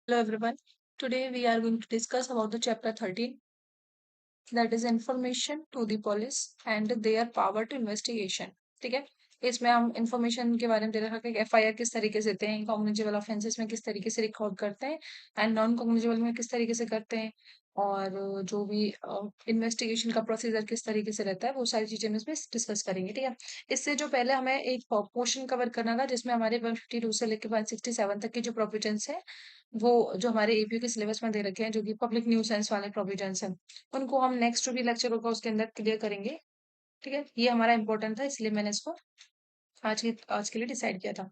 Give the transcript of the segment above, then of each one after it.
Hello everyone. Today we are going to discuss about the chapter 13, that is information to the police and their power to investigation. ठीक है, इसमें हम information के बारे में दे रखा है कि एफआईआर किस तरीके से देते हैं, कॉग्निजेबल ऑफेंसेस में किस तरीके से रिकॉर्ड करते हैं एंड नॉन कॉग्निजेबल में किस तरीके से करते हैं, और जो भी इन्वेस्टिगेशन का प्रोसीजर किस तरीके से रहता है वो सारी चीजें हम इसमें डिस्कस करेंगे। ठीक है, इससे जो पहले हमें एक पोर्शन कवर करना था जिसमें हमारे 152 से लेकर 167 तक की जो प्रोविजंस है वो जो हमारे एपीयू के सिलेबस में दे रखे हैं, जो कि पब्लिक न्यूसेंस वाले प्रोविजंस हैं, उनको हम नेक्स्ट भी लेक्चर होगा उसके अंदर क्लियर करेंगे। ठीक है, ये हमारा इंपॉर्टेंट था इसलिए मैंने इसको आज के लिए डिसाइड किया था।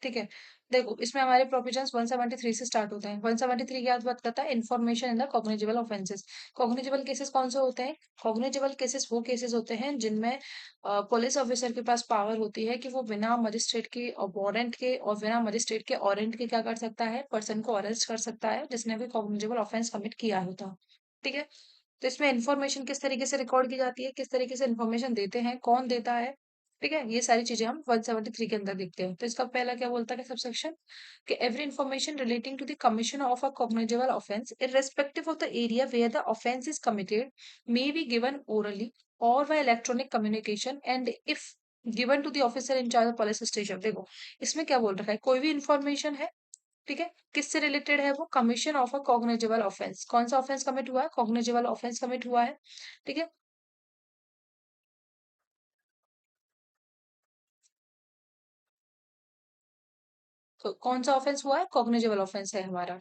ठीक है, देखो इसमें हमारे प्रोविजंस 173 से स्टार्ट होते हैं। 173 क्या बात करता है? Information in the cognizable offences. Cognizable cases कौन से होते हैं? कॉग्निजेबल केसेस वो केसेस होते हैं जिनमें पुलिस ऑफिसर के पास पावर होती है कि वो बिना मजिस्ट्रेट के वारंट के और बिना मजिस्ट्रेट के वारंट के क्या कर सकता है, पर्सन को अरेस्ट कर सकता है जिसने भी कॉग्निजेबल ऑफेंस कमिट किया होता। ठीक है, तो इसमें इन्फॉर्मेशन किस तरीके से रिकॉर्ड की जाती है, किस तरीके से इन्फॉर्मेशन देते हैं, कौन देता है, ठीक है, ये सारी चीजें हम 173 के अंदर देखते हैं। तो इसका पहला क्या बोलता है सबसेक्शन कि every information relating to the commission of a cognizable offence irrespective of the area where the offense is committed may be given orally or by electronic communication and if given to the officer in charge of police station। देखो इसमें क्या बोल रखा है, कोई भी information है, ठीक है, किससे रिलेटेड है वो? Commission of a cognizable offence. कौन सा ऑफेंस कमिट हुआ है? कॉग्निजेबल ऑफेंस कमिट हुआ है। ठीक है, तो कौन सा ऑफेंस हुआ है? कॉग्निजेबल ऑफेंस है हमारा।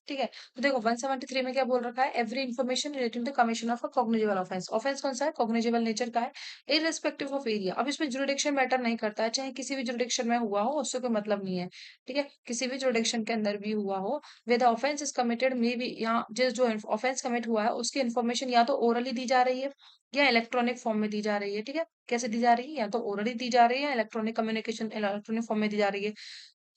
ठीक है, तो देखो 173 में क्या बोल रखा है, every information relating to commission of a cognizable offence. Offence कौन सा है? कॉग्निजेबल नेचर का है, इररिस्पेक्टिव ऑफ एरिया। अब इसमें जुरिडिक्शन मैटर नहीं करता है, चाहे किसी भी जुरिडिक्शन में हुआ हो उससे कोई मतलब नहीं है। ठीक है, किसी भी जुरिडिक्शन के अंदर भी हुआ हो, way the offence is committed may be, यहाँ जिस जो ऑफेंस कमिट हुआ है उसकी इन्फॉर्मेशन या तो ओरली दी जा रही है या इलेक्ट्रॉनिक फॉर्म में दी जा रही है। ठीक है, कैसे दी जा रही है? या तो ओरली दी जा रही है या इलेक्ट्रॉनिक कम्युनिकेशन इलेक्ट्रॉनिक फॉर्म में दी जा रही है।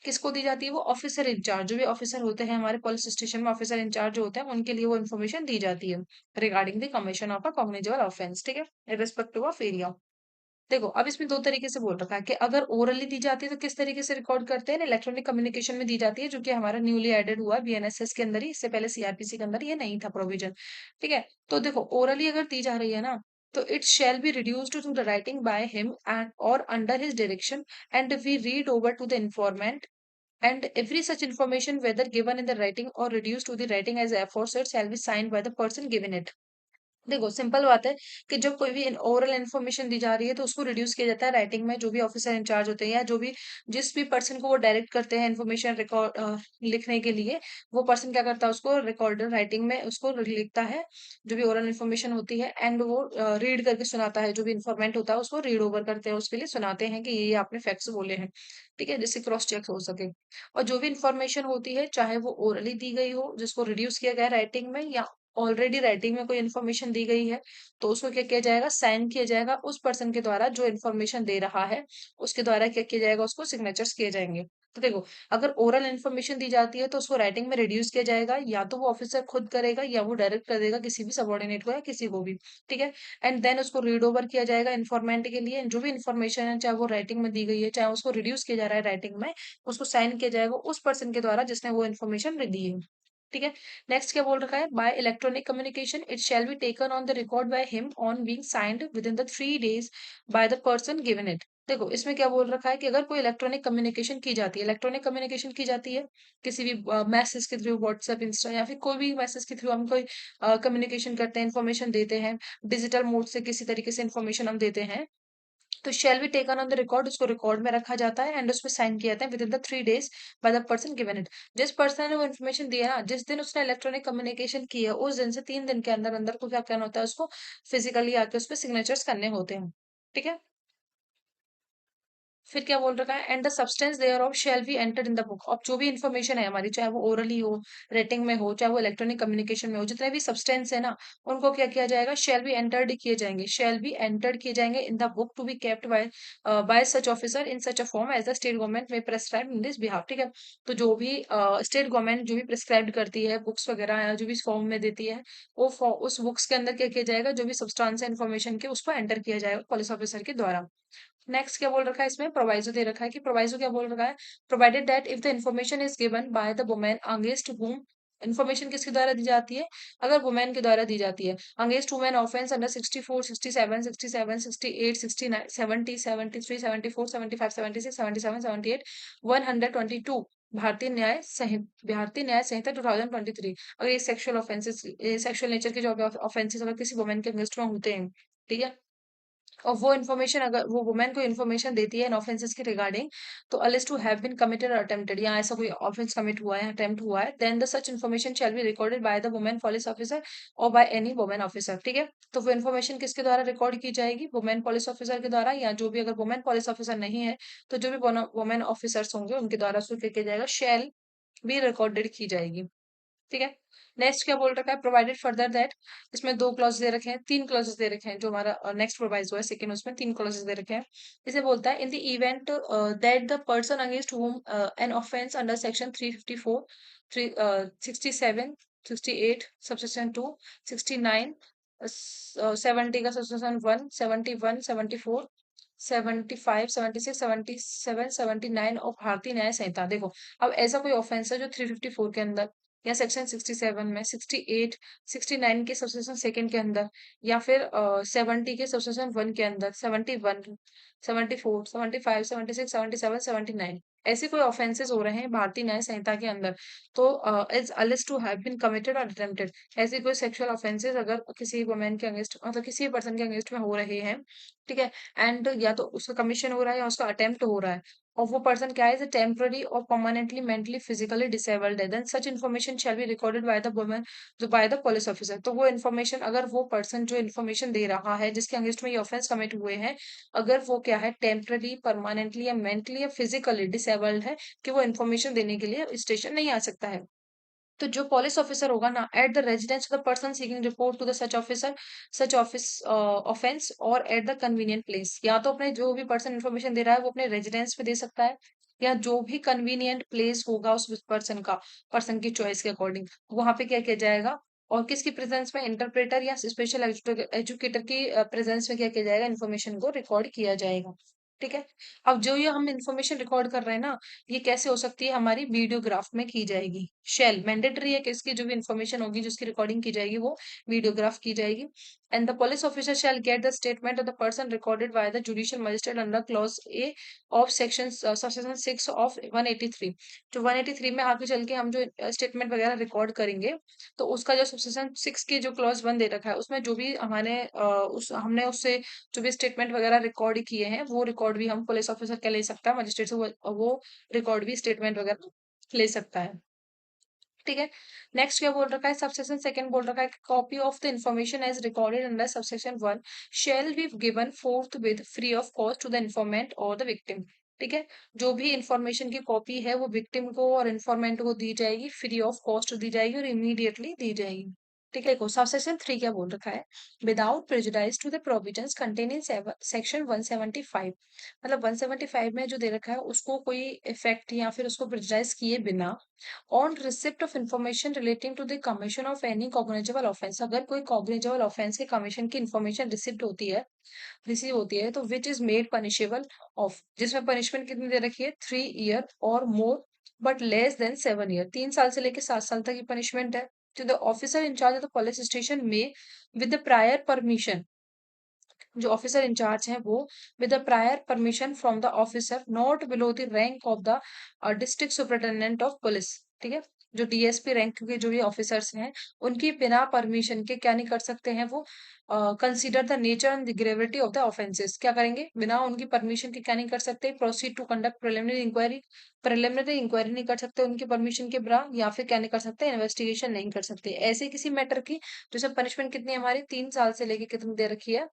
किसको दी जाती है? वो ऑफिसर इंचार्ज, जो भी ऑफिसर होते हैं हमारे पुलिस स्टेशन में, ऑफिसर इंचार्ज जो होते हैं उनके लिए वो इन्फॉर्मेशन दी जाती है regarding the commission of a cognizable offence. ठीक है, इर्रेस्पेक्टिव ऑफ एरिया। देखो अब इसमें दो तरीके से बोल रखा है कि अगर ओरली दी जाती है तो किस तरीके से रिकॉर्ड करते हैं, इलेक्ट्रॉनिक कम्युनिकेशन में दी जाती है, जो कि हमारा न्यूली एडेड हुआ है बीएनएसएस के अंदर ही, इससे पहले सीआरपीसी के अंदर ये नहीं था प्रोविजन। ठीक है, तो देखो ओरली अगर दी जा रही है ना, तो it shall be reduced to the writing by him and और under his direction and we read over to the informant and every such information whether given in the writing or reduced to the writing as aforesaid shall be signed by the person given it। देखो simple बात है कि जब कोई भी oral information दी जा रही है तो उसको रिड्यूस किया जाता है राइटिंग में, जो भी ऑफिसर इंचार्ज होते हैं या जो भी जिस भी पर्सन को वो डायरेक्ट करते हैं इन्फॉर्मेशन रिकॉर्ड लिखने के लिए, वो पर्सन क्या करता है, उसको रिकॉर्डर राइटिंग में उसको लिखता है जो भी ओरल इन्फॉर्मेशन होती है, एंड वो रीड करके सुनाता है, जो भी इन्फॉर्मेंट होता है उसको रीड ओवर करते हैं, उसके लिए सुनाते हैं कि ये आपने फैक्ट्स बोले हैं। ठीक है, जिससे क्रॉस चेक हो सके। और जो भी इन्फॉर्मेशन होती है चाहे वो ओरली दी गई हो जिसको रिड्यूस किया गया राइटिंग में, या ऑलरेडी राइटिंग में कोई इन्फॉर्मेशन दी गई है, तो उसको क्या किया जाएगा, साइन किया जाएगा उस पर्सन के द्वारा जो इन्फॉर्मेशन दे रहा है, उसके द्वारा क्या किया जाएगा, उसको सिग्नेचर्स किए जाएंगे। तो देखो अगर ओरल इन्फॉर्मेशन दी जाती है तो उसको राइटिंग में रिड्यूस किया जाएगा, या तो वो ऑफिसर खुद करेगा या वो डायरेक्ट कर देगा किसी भी सबॉर्डिनेट को या किसी को भी। ठीक है, एंड देन उसको रीड ओवर किया जाएगा इन्फॉर्मेंट के लिए, जो भी इन्फॉर्मेशन है चाहे वो राइटिंग में दी गई है चाहे उसको रिड्यूस किया जा रहा है राइटिंग में, उसको साइन किया जाएगा उस पर्सन के द्वारा जिसने वो इन्फॉर्मेशन दी है। ठीक है, नेक्स्ट क्या बोल रखा है, bye electronic communication it shall be taken on the record by him on being signed with in the 3 days bye the person given it. देखो इसमें क्या बोल रखा है कि अगर कोई इलेक्ट्रॉनिक कम्युनिकेशन की जाती है, इलेक्ट्रॉनिक कम्युनिकेशन की जाती है किसी भी मैसेज के थ्रू, व्हाट्सएप, इंस्टा या फिर कोई भी मैसेज के थ्रू हम कोई कम्युनिकेशन करते हैं, इन्फॉर्मेशन देते हैं, डिजिटल मोड से किसी तरीके से इन्फॉर्मेशन हम देते हैं, तो shall be taken on the record, उसको रिकॉर्ड में रखा जाता है एंड उसमें साइन किया जाता है with in the 3 days bye the person given it. जिस पर्सन ने वो इन्फॉर्मेशन दिया ना, जिस दिन उसने इलेक्ट्रॉनिक कम्युनिकेशन किया उस दिन से 3 दिन के अंदर अंदर को क्या करना होता है, उसको फिजिकली आके उस पर सिग्नेचर्स करने होते हैं। ठीक है, फिर क्या बोल रखा है, and the substance thereof shall be entered in the book. अब जो भी इन्फॉर्मेशन है हमारी, चाहे वो ओरली हो, राइटिंग में हो, चाहे वो इलेक्ट्रॉनिक कम्युनिकेशन में हो, जितने भी सब्सटेंस है ना, उनको क्या किया जाएगा, शैल बी एंटर्ड किए जाएंगे, शैल बी एंटर्ड किए जाएंगे in the book to be kept by such officer in such a form as the state government may prescribe in this behalf. ठीक है, तो जो भी स्टेट गवर्नमेंट जो भी प्रिस्क्राइब करती है बुक्स वगैरह, या जो भी फॉर्म में देती है, वो उस बुक्स के अंदर क्या किया जाएगा, जो भी सब्सटेंस है इन्फॉर्मेशन के, उसको एंटर किया जाएगा पुलिस ऑफिसर के द्वारा। नेक्स्ट क्या बोल रखा है, इसमें प्रोवाइजो दे रखा है कि प्रोवाइजो क्या बोल रखा है, provided that if the information is given by the women against whom, information किसके द्वारा दी जाती है, अगर वुमेन के द्वारा दी जाती है, अगेंस्ट वुमेन ऑफेंस अंडर 64 67 67 68 69 70 73 74 75 76 77 78 122 भारतीय न्याय संहिता 2023, अगर ये सेक्सुअल ऑफेंसेस, सेक्सुअल नेचर के जो ऑफेंसेस अगर किसी वुमेन के अगेंस्ट में होते हैं, ठीक है, और वो इन्फॉर्मेशन अगर वो वुमेन को इन्फॉर्मेशन देती है इन ऑफेंसेस के रिगार्डिंग, तो अलिस्ट टू हैव बीन कमिटेड और अटेम्प्टेड, या ऐसा कोई ऑफेंस कमिट हुआ है, अटेम्प्ट हुआ है, then the such information shall be recorded by the women police officer और बाय एनी वुमेन ऑफिसर। ठीक है, तो वो इन्फॉर्मेशन किसके द्वारा रिकॉर्ड की जाएगी, वुमेन पुलिस ऑफिसर के द्वारा, या जो भी अगर वुमेन पुलिस ऑफिसर नहीं है, तो जो भी वुमेन ऑफिसर्स होंगे उनके द्वारा उसको क्या किया जाएगा, शैल बी रिकॉर्डेड की जाएगी। ठीक है, नेक्स्ट क्या बोल रखा है, प्रोवाइडेड फर्दर दैट, इसमें दो क्लॉज दे रखे हैं, तीन क्लॉजेस दे रखे हैं, जो हमारा नेक्स्ट प्रोवाइजो है सेकंड, उसमें तीन क्लॉजेस दे रखे हैं। इसे बोलता है, in the event that the person against whom an offence under section 354 3 67 68 subsection 2 69 70 का सबसेक्शन 1 71 74 75 76 77 79 और भारतीय न्याय संहिता। देखो, अब ऐसा कोई ऑफेंस है जो 354 के अंदर, या सेक्शन 67 में, 68 69 के सबसेक्शन सेकंड के अंदर, या फिर 70 के सबसेक्शन 1 के अंदर, 71 74 75 76 77 79, ऐसे कोई ऑफेंसेस हो रहे हैं भारतीय न्याय संहिता के अंदर, तो is at least to have been committed और अटेम्प्टेड, ऐसे कोई सेक्सुअल ऑफेंसेस अगर किसी वुमेन के अगेंस्ट, मतलब किसी पर्सन के अगेंस्ट में हो रहे हैं, ठीक है, एंड या तो उसका कमीशन हो रहा है या उसका अटेम्प्ट हो रहा है, और वो पर्सन क्या है, टेम्पररी और परमानेंटली मेंटली फिजिकली डिसेबल्ड है, then such information shall be recorded by the woman, जो बाय द पुलिस ऑफिसर। तो वो इन्फॉर्मेशन, अगर वो पर्सन जो इन्फॉर्मेशन दे रहा है, जिसके अगेंस्ट में ये ऑफेंस कमिट हुए हैं, अगर वो क्या है, टेम्पररी परमानेंटली या मेंटली या फिजिकली डिसेबल्ड है, कि वो इन्फॉर्मेशन देने के लिए स्टेशन नहीं आ सकता है, तो जो पुलिस ऑफिसर होगा ना, at the residence of the person seeking report to the such officer, such office offence, और एट द कन्वीनियंट प्लेस, या तो अपने जो भी पर्सन इन्फॉर्मेशन दे रहा है वो अपने रेजिडेंस पे दे सकता है, या जो भी कन्वीनियंट प्लेस होगा उस पर्सन का, पर्सन की चॉइस के अकॉर्डिंग, वहां पे क्या किया जाएगा, और किसकी प्रेजेंस में, इंटरप्रेटर या स्पेशल एजुकेटर की प्रेजेंस में क्या किया जाएगा, इन्फॉर्मेशन को रिकॉर्ड किया जाएगा। ठीक है, अब जो ये हम इन्फॉर्मेशन रिकॉर्ड कर रहे हैं ना, ये कैसे हो सकती है, हमारी वीडियोग्राफ में की जाएगी, शेल मैंडेटरी है कि इसकी जो भी इन्फॉर्मेशन होगी जिसकी रिकॉर्डिंग की जाएगी वो वीडियोग्राफ की जाएगी, and the police officer shell get the statement of the person recorded by the judicial magistrate under clause A of section subsection 6 of 183, जो 183 में आगे चल के हम जो स्टेटमेंट वगैरह रिकॉर्ड करेंगे, तो उसका जो सबसेक्शन 6 की जो क्लॉज 1 दे रखा है, उसमें जो भी हमारे उस हमने उससे जो भी स्टेटमेंट वगैरह रिकॉर्ड किए हैं, वो रिकॉर्ड भी हम पुलिस ऑफिसर क्या ले सकता है, मजिस्ट्रेट से वो रिकॉर्ड भी स्टेटमेंट वगैरह ले सकता है। ठीक है, नेक्स्ट क्या बोल रखा है, सबसेक्शन सेकंड बोल रखा है, copy of the information as recorded under subsection 1 shall be given forthwith free of cost to the informant or the victim. ठीक है, जो भी इंफॉर्मेशन की कॉपी है वो विक्टिम को और इन्फॉर्मेंट को दी जाएगी, फ्री ऑफ कॉस्ट दी जाएगी और इमीडिएटली दी जाएगी। ठीक है, देखो सबसेक्शन 3 क्या बोल रखा है, without prejudice to the provisions contain in section 175, मतलब 175 में जो दे रखा है उसको कोई इफेक्ट या फिर उसको प्रेजुडाइज किए बिना, on receipt of information relating to the commission of any cognizable offence, अगर कोई कॉग्निजेबल ऑफेंस के कमीशन की इंफॉर्मेशन रिसिप्ट होती है, रिसीव होती है, तो which is made punishable of, जिसमें पनिशमेंट कितनी दे रखी है, 3 year or more but less than 7 year, 3 साल से लेकर 7 साल तक की पनिशमेंट है, to the officer in charge of the police station may with the prior permission, जो ऑफिसर इंचार्ज हैं वो with the prior permission from the officer not below the rank of the district superintendent of police. ठीक है, जो DSP rank के जो भी officers हैं, उनकी बिना परमिशन के क्या नहीं कर सकते हैं, वो consider the nature and the gravity of the offences, क्या करेंगे, बिना उनकी परमिशन के क्या नहीं कर सकते, proceed to conduct preliminary inquiry, preliminary inquiry नहीं कर सकते उनकी परमिशन के बिना, या फिर क्या नहीं कर सकते, इन्वेस्टिगेशन नहीं कर सकते ऐसे किसी मैटर की, जैसे पनिशमेंट कितनी है हमारी, 3 साल से लेके कितनी दे रखी है,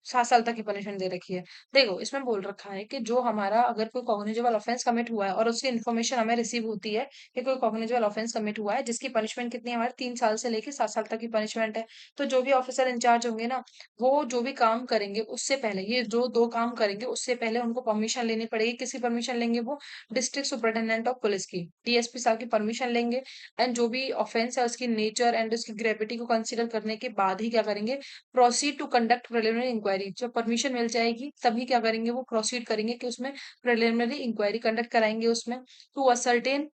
7 साल तक की पनिशमेंट दे रखी है। देखो, इसमें बोल रखा है कि जो हमारा अगर कोई कॉग्निजेबल ऑफेंस कमिट हुआ है और उसकी इन्फॉर्मेशन हमें रिसीव होती है कि कोई कॉग्निजेबल ऑफेंस कमिट हुआ है, जिसकी पनिशमेंट कितनी है हमारी 3 साल से लेके 7 साल तक की पनिशमेंट है। तो जो भी ऑफिसर इंचार्ज होंगे ना, वो जो भी काम करेंगे उससे पहले, ये जो 2 काम करेंगे उससे पहले उनको परमिशन लेनी पड़ेगी। किसकी परमिशन लेंगे वो? डिस्ट्रिक्ट सुपरिटेंडेंट ऑफ पुलिस की, डीएसपी साहब की परमिशन लेंगे। एंड जो भी ऑफेंस है उसकी नेचर एंड उसकी ग्रेविटी को कंसीडर करने के बाद ही क्या करेंगे? Proceed to conduct preliminary inquiry. जब परमिशन मिल जाएगी तभी क्या करेंगे? वो प्रोसीड करेंगे कि उसमें प्रिलिमिनरी इंक्वायरी कंडक्ट कराएंगे उसमें, टू असर्टेन,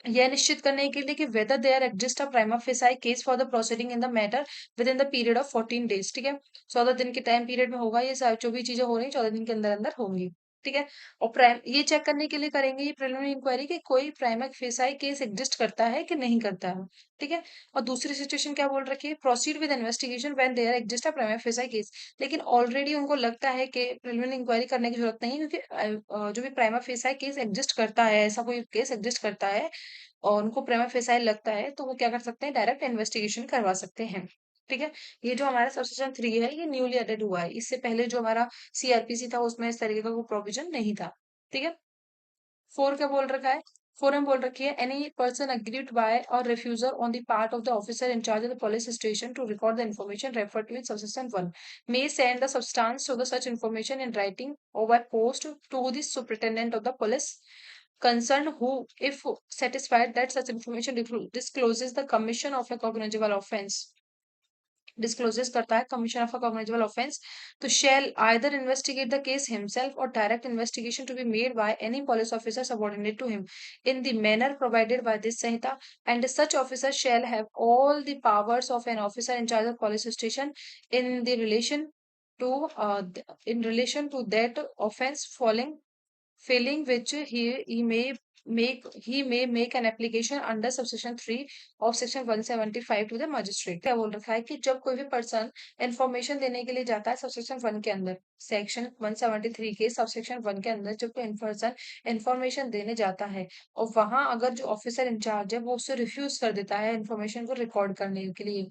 यह निश्चित करने के लिए कि whether there exist a prima facie case for the proceeding in the matter within the period of 14 days. ठीक है, 14 दिन के टाइम पीरियड में होगा ये सारी जो भी चीजें हो रही है, 14 दिन के अंदर अंदर होंगी। ठीक है, और प्राइम ये चेक करने के लिए करेंगे ये प्रिलिमिनरी इंक्वायरी कि कोई प्राइमा फेसाई केस एग्जिस्ट करता है कि नहीं करता है। ठीक है, और दूसरी सिचुएशन क्या बोल रखी है? Proceed with investigation when there exist a prima facie case. लेकिन ऑलरेडी उनको लगता है कि प्रिलिमिनरी इंक्वायरी करने की जरूरत नहीं है, क्योंकि जो भी प्राइमा फेसाई केस एग्जिस्ट करता है, ऐसा कोई केस एग्जिस्ट करता है और उनको प्रेमा फेसाइल लगता है, तो वो क्या कर सकते हैं? डायरेक्ट इन्वेस्टिगेशन करवा सकते हैं। ठीक है, ये जो हमारा सबसेक्शन 3 है ये न्यूली एडेड हुआ है। इससे पहले जो हमारा सीआरपीसी था उसमें इस तरीके का कोई प्रोविजन नहीं था। ठीक है, 4 क्या बोल रखा है? 4 में बोल रखी है, एनी पर्सन अग्रीड बाय और refusal on the part of the officer in charge of the police station to record the information referred to in subsection 1 may send the substance to the such information in writing or by post to the superintendent of the police concerned, who, if satisfied that such information discloses the commission of a cognizable offense, discloses करता है commission of a cognizable offense, तो shall either investigate the case himself or direct investigation to be made by any police officer subordinate to him in the manner provided by this Sanhita, and such officer shall have all the powers of an officer in charge of police station in the relation to in relation to that offense following, failing which he may make an application under subsection 3 of section 175 to the magistrate। क्या बोल रखा है कि जब कोई भी person information देने के लिए जाता है सबसेक्शन 1 के अंदर, सेक्शन 173 के सबसेक्शन 1 के अंदर जब कोई पर्सन इंफॉर्मेशन देने जाता है और वहां अगर जो ऑफिसर इंचार्ज है वो उससे रिफ्यूज कर देता है इंफॉर्मेशन को रिकॉर्ड करने के लिए,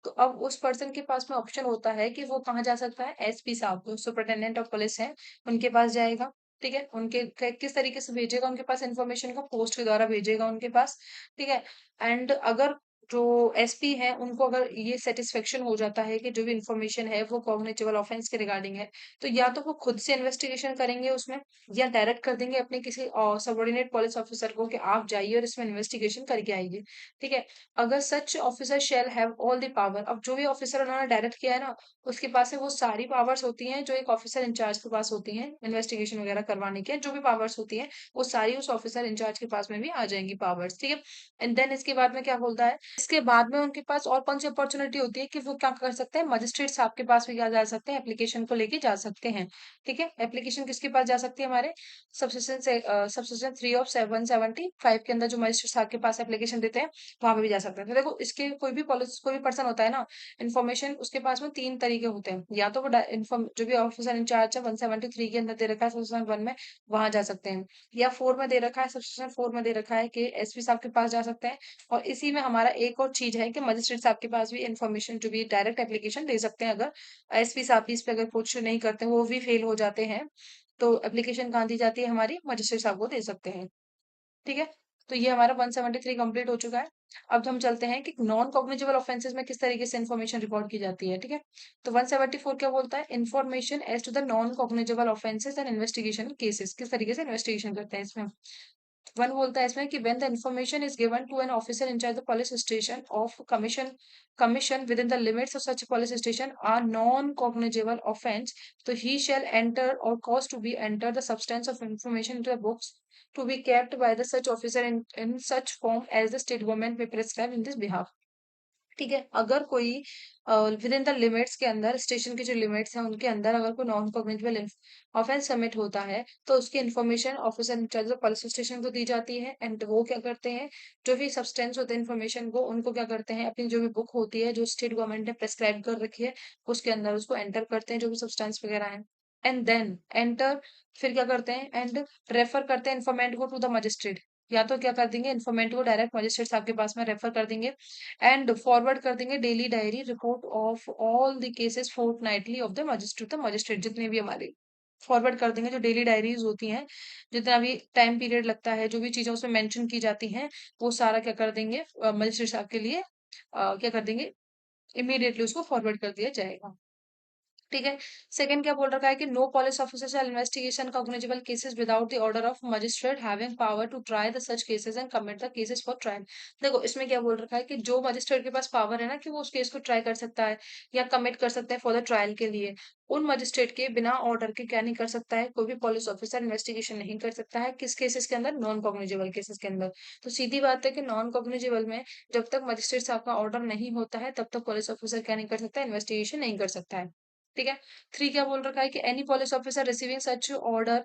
तो अब उस पर्सन के पास में ऑप्शन होता है कि वो कहाँ जा सकता है? एसपी साहब, जो सुपरिटेंडेंट ऑफ पुलिस है, उनके पास जाएगा। ठीक है, उनके किस तरीके से भेजेगा उनके पास इन्फॉर्मेशन को? पोस्ट के द्वारा भेजेगा उनके पास। ठीक है, एंड अगर जो एसपी है उनको अगर ये सेटिस्फेक्शन हो जाता है कि जो भी इन्फॉर्मेशन है वो कॉग्निटिबल ऑफेंस के रिगार्डिंग है, तो या तो वो खुद से इन्वेस्टिगेशन करेंगे उसमें, या डायरेक्ट कर देंगे अपने किसी सबॉर्डिनेट पुलिस ऑफिसर को कि आप जाइए और इसमें इन्वेस्टिगेशन करके आइए। ठीक है, अगर सच officer shall have all the power, अब जो भी ऑफिसर उन्होंने डायरेक्ट किया है ना, उसके पास में वो सारी पावर्स होती हैं जो एक ऑफिसर इंचार्ज के पास होती हैं इन्वेस्टिगेशन वगैरह करवाने के, जो भी पावर्स होती हैं वो सारी उस ऑफिसर इंचार्ज के पास में भी आ जाएंगी पावर्स। ठीक है, एंड देन इसके बाद में क्या बोलता है? इसके बाद में उनके पास और कौन सी अपॉर्चुनिटी होती है कि वो क्या कर सकते हैं? मजिस्ट्रेट साहब के पास भी क्या जा सकते हैं? एप्लीकेशन को लेके जा सकते हैं। ठीक है, एप्लीकेशन किसके पास जा सकती है? हमारे सबसेक्शन से सबसेक्शन 3 ऑफ 775 के अंदर जो मजिस्ट्रेट साहब के पास एप्लीकेशन देते हैं वहां पे भी जा सकते हैं। तो देखो, इसके कोई भी पर्सन होता है ना, इन्फॉर्मेशन उसके पास में 3 तरीके होते हैं। या तो वो जो भी ऑफिसर इंचार्ज है 173 के अंदर दे रखा है सबसेक्शन 1 में, वहां जा सकते हैं, या 4 में दे रखा है, सबसेक्शन 4 में दे रखा है कि एसपी साहब के पास जा सकते हैं। और इसी में हमारा एक और चीज है कि मजिस्ट्रेट साहब के पास भी इन्फॉर्मेशन जो भी डायरेक्ट एप्लीकेशन दे सकते हैं, अगर एसपी साहब भी इस पे अगर कुछ नहीं करते, वो भी फेल हो जाते हैं, तो एप्लीकेशन कहाँ दी जाती है? हमारी मजिस्ट्रेट साहब को दे सकते हैं। ठीक है, तो ये हमारा 173 कंप्लीट हो चुका है। अब हम चलते हैं कि नॉन कॉग्निजेबल ऑफेंसेस में किस तरीके से इन्फॉर्मेशन रिकॉर्ड की जाती है। ठीक है, तो 174 क्या बोलता है? Information as to the non cognizable offences and investigation cases, किस तरीके से इन्वेस्टिगेशन करते हैं इसमें। वन बोलता है इसमें कि when the information is given to an officer in charge the police station of commission within the limits of such police station are non cognizable offence, तो he shall enter or cause to be enter the substance of information into the books to be kept by the such officer in such form as the state government may prescribe in this behalf। ठीक है, अगर कोई with in the limits के अंदर, station के जो limits हैं उनके अंदर अगर कोई नॉन कॉग्निजेबल ऑफेंस कमिट होता है, तो उसकी information officer in charge of police station को दी जाती है। एंड वो क्या करते हैं? जो भी सब्सटेंस होते हैं इन्फॉर्मेशन को, उनको क्या करते हैं? अपनी जो भी बुक होती है जो स्टेट गवर्नमेंट ने प्रेस्क्राइब कर रखी है, उसके अंदर उसको एंटर करते हैं जो भी सब्सटेंस वगैरह है। एंड देन एंटर, फिर क्या करते हैं? एंड रेफर करते हैं इन्फॉर्मेंट को टू द मजिस्ट्रेट। या तो क्या कर देंगे, इन्फॉर्मेंट को डायरेक्ट मजिस्ट्रेट साहब के पास में रेफर कर देंगे एंड फॉरवर्ड कर देंगे daily diary report of all the cases fortnightly of the magistrate जितने भी हमारे फॉरवर्ड कर देंगे, जो डेली डायरीज होती हैं, जितना भी टाइम पीरियड लगता है, जो भी चीजें उसमें मेंशन की जाती हैं, वो सारा क्या कर देंगे मजिस्ट्रेट साहब के लिए क्या कर देंगे, इमीडिएटली उसको फॉरवर्ड कर दिया जाएगा। ठीक है। सेकंड क्या बोल रखा है कि no police officer shall investigation cognizable cases without the order of magistrate having power to try the such cases and commit the cases for trial. देखो इसमें क्या बोल रखा है कि जो मजिस्ट्रेट के पास पावर है ना कि वो उस केस को ट्राई कर सकता है या कमिट कर सकता है फॉर द ट्रायल के लिए, उन मजिस्ट्रेट के बिना ऑर्डर के क्या नहीं कर सकता है, कोई भी पुलिस ऑफिसर इन्वेस्टिगेशन नहीं कर सकता है। किस केसेस के अंदर, नॉन कॉग्निजेबल केसेस के अंदर। तो सीधी बात है कि नॉन कॉग्निजेबल में जब तक मजिस्ट्रेट साहब का ऑर्डर नहीं होता है तब तक पुलिस ऑफिसर क्या नहीं कर सकता, इन्वेस्टिगेशन नहीं कर सकता है। ठीक है। थ्री क्या बोल रखा है कि any police officer receiving such order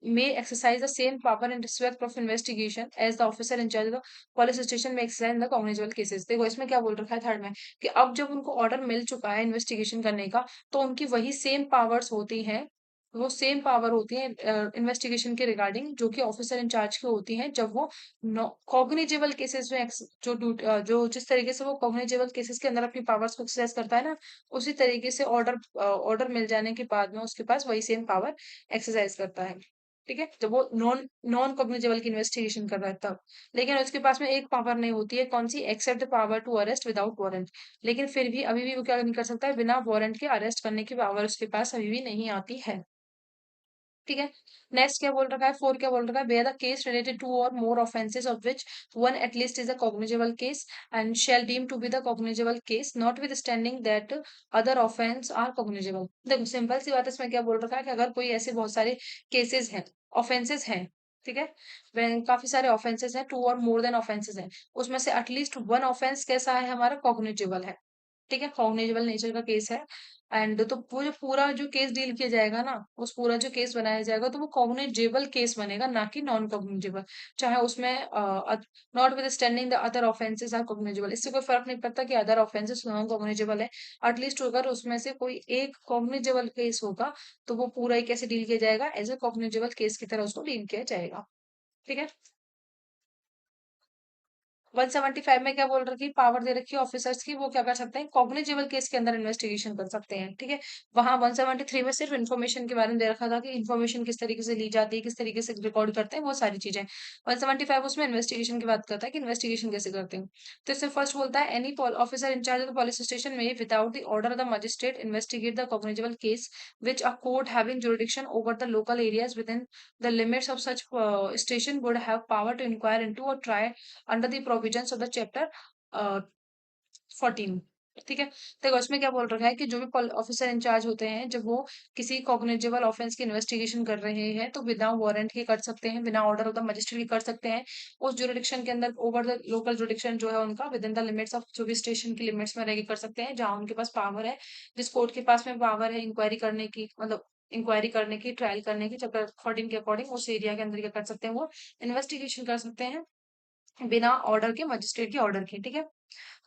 may exercise the same power in respect of investigation as the officer in charge of police station may exercise in the cognizable cases. देखो इसमें क्या बोल रखा है थर्ड में कि अब जब उनको ऑर्डर मिल चुका है इन्वेस्टिगेशन करने का तो उनकी वही सेम पावर्स होती हैं, वो सेम पावर होती है इन्वेस्टिगेशन के रिगार्डिंग जो कि ऑफिसर इंचार्ज की होती हैं जब वो कॉग्निजेबल केसेस में जो जिस तरीके से वो कॉग्निजेबल केसेस के अंदर अपनी पावर्स को एक्सरसाइज करता है ना, उसी तरीके से ऑर्डर मिल जाने के बाद में उसके पास वही सेम पावर एक्सरसाइज करता है। ठीक है, जब वो नॉन नॉन कॉग्निजेबल की इन्वेस्टिगेशन कर रहा है तब। लेकिन उसके पास में एक पावर नहीं होती है, कौन सी, except the power to arrest without warrant. लेकिन फिर भी अभी भी वो क्या नहीं कर सकता है, बिना वारंट के अरेस्ट करने की पावर उसके पास अभी भी नहीं आती है। ठीक है। नेक्स्ट क्या बोल रखा है, फोर क्या बोल रखा है, where the case related to और more offences of which one at least is a cognizable case and shall deem to be the cognizable case notwithstanding that other offence are cognizable. देखो simple सी बात है, इसमें क्या बोल रखा है कि अगर कोई ऐसे बहुत सारे केसेस हैं, ऑफेंसेस हैं, ठीक है, काफी सारे ऑफेंसेस हैं, टू और मोर देन ऑफेंसेस हैं, उसमें से एटलीस्ट वन ऑफेंस कैसा है, हमारा कॉग्निजेबल है। ठीक है, कॉग्निजेबल नेचर का केस है एंड तो वो जो पूरा जो केस डील किया जाएगा ना, उस पूरा जो केस बनाया जाएगा तो वो कॉग्निजेबल केस बनेगा, ना कि नॉन कॉग्निजेबल। चाहे उसमें notwithstanding the other offences are cognizable, इससे कोई फर्क नहीं पड़ता कि अदर ऑफेंसेस नॉन कॉग्निजेबल है। एटलीस्ट अगर उसमें से कोई एक कॉग्निजेबल केस होगा तो वो पूरा ही कैसे डील किया जाएगा, एज ए कॉग्निजेबल केस की तरह उसको डील किया जाएगा। ठीक है। 175 में क्या बोल रखी, पावर दे रखी है ऑफिसर्स की, वो क्या कर सकते हैं, कॉग्निजेबल केस के अंदर इन्वेस्टिगेशन कर सकते हैं। ठीक है। वहां 173 में सिर्फ इन्फॉर्मेशन के बारे में दे रखा था कि इन्फॉर्मेशन किस तरीके से ली जाती है, किस तरीके से रिकॉर्ड करते हैं, वो सारी चीजें। 175 उसमें इन्वेस्टिगेशन की बात करता है कि इन्वेस्टिगेशन कैसे करते हैं। तो इससे फर्स्ट बोलता है any officer in charge of the police station may without the order of the magistrate investigate the cognizable case which a court having jurisdiction over the local areas within the limits of such station would have power to inquire into or try under the provisions of the chapter 14। ठीक है। देखो इसमें क्या बोल रखा है कि जो भी ऑफिसर इंचार्ज होते हैं जब वो किसी कॉग्निजेबल ऑफेंस की इन्वेस्टिगेशन कर रहे हैं तो बिना वारंट के कर सकते हैं, बिना ऑर्डर ऑफ द मजिस्ट्रेट के कर सकते हैं, उस जुरिडिक्शन के अंदर, ओवर द लोकल जुरिडिक्शन जो है उनका, with in the limits of जो भी स्टेशन की लिमिट्स में रह के कर सकते हैं, जहां उनके पास पावर है, जिस कोर्ट के पास में पावर है इंक्वायरी करने की, मतलब इंक्वायरी करने की, ट्रायल करने की, चैप्टर 14 के अकॉर्डिंग उस एरिया के अंदर क्या कर सकते हैं, वो इन्वेस्टिगेशन कर सकते हैं बिना ऑर्डर के, मजिस्ट्रेट के ऑर्डर के। ठीक है।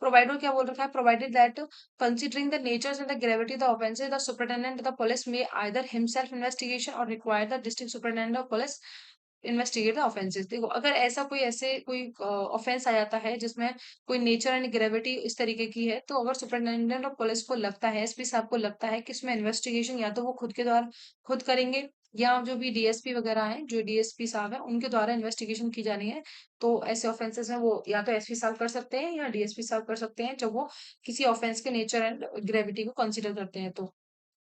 प्रोवाइडर क्या बोल रखा है, provided that considering the natures and the gravity of the offences the superintendent of the police में आइदर हिमसेल्फ इन्वेस्टिगेशन और require the district superintendent of police investigate the offences. देखो अगर ऐसा कोई ऐसे कोई ऑफेंस आ जाता है जिसमें कोई नेचर एंड ग्रेविटी इस तरीके की है, तो अगर सुपरिटेंडेंट ऑफ पुलिस को लगता है, एसपी साहब को लगता है कि इसमें इन्वेस्टिगेशन या तो वो खुद के द्वारा खुद करेंगे या जो भी डीएसपी वगैरह हैं, जो डीएसपी साहब है उनके द्वारा इन्वेस्टिगेशन की जानी है, तो ऐसे ऑफेंसेस में वो या तो एसपी साहब कर सकते हैं या डीएसपी साहब कर सकते हैं जब वो किसी ऑफेंस के नेचर एंड ग्रेविटी को कंसिडर करते हैं तो।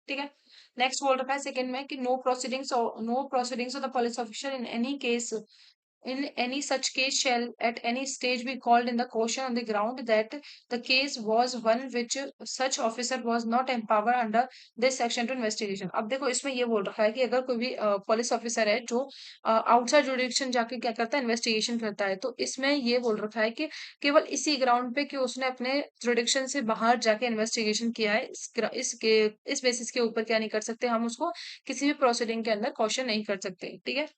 ठीक है। नेक्स्ट बोल रखा है सेकंड में कि no proceedings of the police officer in any case in any such case shall at any stage be called in the question on the ground that the case was one which such officer was not empowered under this section to investigation। अब देखो इसमें ये बोल रखा है कि अगर कोई भी पुलिस ऑफिसर है जो आउटसाइड जुडिक्शन जाके क्या करता है, इन्वेस्टिगेशन करता है, तो इसमें ये बोल रखा है कि केवल इसी ग्राउंड पे कि उसने अपने जुडिक्शन से बाहर जाके इन्वेस्टिगेशन किया है, इस बेसिस के ऊपर क्या नहीं कर सकते, हम उसको किसी भी प्रोसीडिंग के अंदर क्वेश्चन नहीं कर सकते। ठीक है।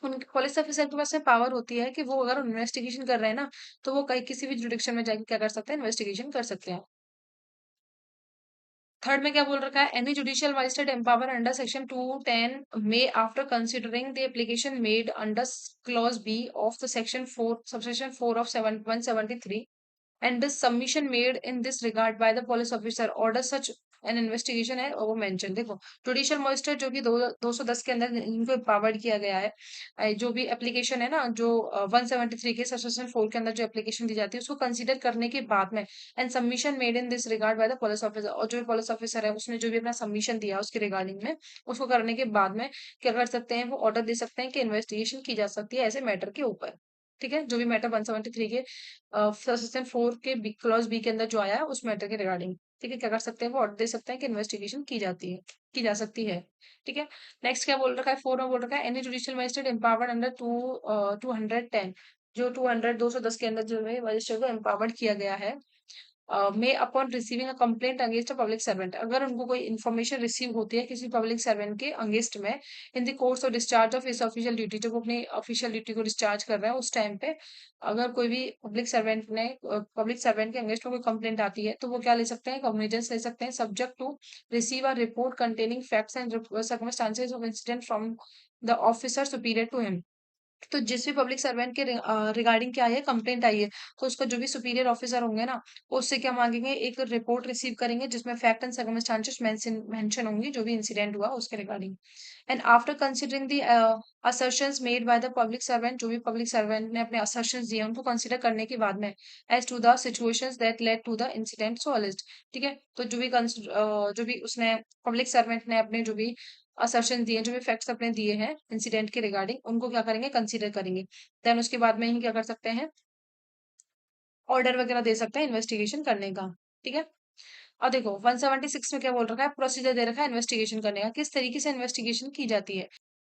उनके पुलिस ऑफिसर के पास में पावर होती है कि वो अगर इन्वेस्टिगेशन कर रहे हैं ना, तो वो कहीं किसी भी जुडिक्शन में जाके क्या कर सकते हैं, इन्वेस्टिगेशन कर सकते हैं। थर्ड में क्या बोल रखा है, any judicial magistrate empower under section 210 may after considering the application made under clause B of the section 4 subsection 4 of 173 and the submission made in this regard by the police officer order such an investigation है और वो mention देखो, judicial magistrate जो कि 210 के अंदर इनको empowered किया गया है, जो भी एप्लीकेशन है ना, जो 173 के सेक्शन 4 के अंदर जो एप्लीकेशन दी जाती है उसको कंसीडर करने के बाद में and submission made in this regard bye the police officer, और जो भी पुलिस ऑफिसर है उसने जो भी अपना सबमिशन दिया उसके रिगार्डिंग में, उसको करने के बाद में क्या कर सकते हैं, वो ऑर्डर दे सकते हैं कि इन्वेस्टिगेशन की जा सकती है ऐसे मैटर के ऊपर। ठीक है, जो भी मैटर 173 के सेक्शन 4 के बी क्लॉज बी के अंदर जो आया है उस मैटर के रिगार्डिंग, ठीक है, क्या कर सकते हैं, वो ऑर्डर दे सकते हैं कि इन्वेस्टिगेशन की जाती है, की जा सकती है। ठीक है, नेक्स्ट क्या बोल रखा है, 4 में बोल रखा है any judicial magistrate empowered under 210, जो 210 के अंदर जो है मजिस्ट्रेट को एम्पावर्ड किया गया है, may upon receiving a complaint against a public servant, अगर उनको कोई इन्फॉर्मेशन रिसीव होती है किसी पब्लिक सर्वेंट के अगेंस्ट में इन the course of discharge of his official duty, जब वो अपनी ऑफिशियल ड्यूटी को डिस्चार्ज कर रहा है उस टाइम पे अगर कोई भी पब्लिक सर्वेंट के अगेंस्ट में कोई कंप्लेंट आती है तो वो क्या ले सकते हैं, कॉग्निजेंस ले सकते हैं subject to receive a report containing facts and circumstances of incident from the officer superior to him. तो जिस भी पब्लिक सर्वेंट के रिगार्डिंग क्या है, कंप्लेंट आई है, तो उसका जो भी सुपीरियर ऑफिसर होंगे ना, वो उससे क्या मांगेंगे, एक रिपोर्ट रिसीव करेंगे जिसमें फैक्ट एंड सर्कमस्टांसेस मेंशन होंगी जो भी इंसिडेंट हुआ उसके regarding. And after considering the assertions made by the public servant, जो भी पब्लिक सर्वेंट ने अपने असर्शंस दिए उनको कंसिडर करने के बाद में as to the situations that led to the incident so at least. ठीक है, तो जो भी उसने पब्लिक सर्वेंट ने अपने जो भी असर्शन दिए, जो भी फैक्ट्स अपने दिए हैं इंसिडेंट के रिगार्डिंग, उनको क्या करेंगे, कंसीडर करेंगे। देन उसके बाद में ही क्या कर सकते हैं, ऑर्डर वगैरह दे सकते हैं इन्वेस्टिगेशन करने का। ठीक है, अब देखो 176 में क्या बोल रखा है, प्रोसीजर दे रखा है इन्वेस्टिगेशन करने का, किस तरीके से इन्वेस्टिगेशन की जाती है।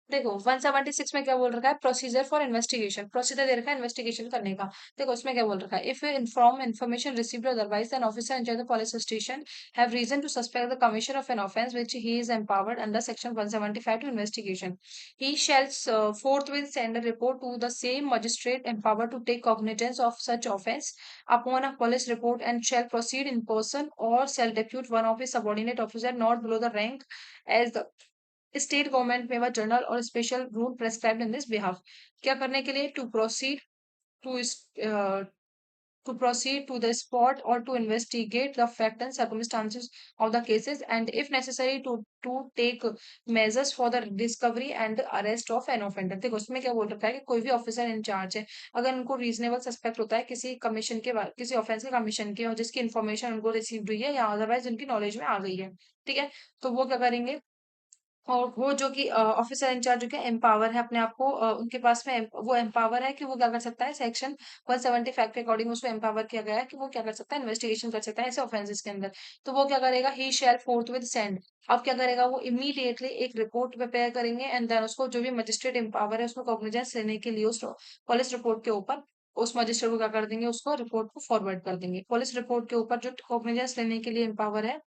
देखो 176 में क्या बोल रखा है, प्रोसीजर फॉर इन्वेस्टिगेशन, प्रोसीजर दे रखा है इन्वेस्टिगेशन करने का। देखो उसमें क्या बोल रखा है, if inform information received otherwise an officer in charge the police station have reason to suspect the commission of an offence which he is empowered under section 175 to investigation, he shall forthwith send a report to the same magistrate empowered to take cognizance of such offence upon a police report and shall proceed in person or shall depute one of his subordinate officer not below the rank as the state government में व general और special rule prescribed in this behalf, क्या करने के लिए, to to proceed to the spot or to investigate the fact and circumstances of the cases and if necessary to take measures for the discovery and arrest of an offender। देखो उसमें क्या बोल रखा है कि कोई भी ऑफिसर इंचार्ज है, अगर उनको रीजनेबल सस्पेक्ट होता है किसी कमीशन के बाद, किसी ऑफेंस के कमीशन के, और जिसकी इन्फॉर्मेशन उनको रिसीव हुई है या अदरवाइज उनकी नॉलेज में आ गई है, ठीक है, तो वो क्या करेंगे, और वो जो कि ऑफिसर इंचार्ज जो कि एम्पावर है अपने आप को, उनके पास में वो एम्पावर है कि वो क्या कर सकता है, सेक्शन 175 के अकॉर्डिंग उसको एम्पावर किया गया है कि वो क्या कर सकता है, इन्वेस्टिगेशन कर सकता है ऐसे ऑफेंसेस के अंदर। तो वो क्या करेगा, ही शैल फोर्थविथ सेंड, अब क्या करेगा, वो इमीडिएटली एक रिपोर्ट प्रिपेयर करेंगे एंड देन उसको जो भी मजिस्ट्रेट एम्पावर है उसको कॉग्निजेंस लेने के लिए उस पुलिस रिपोर्ट के ऊपर उस मजिस्ट्रेट को क्या कर देंगे, उसको रिपोर्ट को फॉरवर्ड कर देंगे पुलिस रिपोर्ट के ऊपर जो कॉग्निजेंस लेने के लिए एम्पावर है,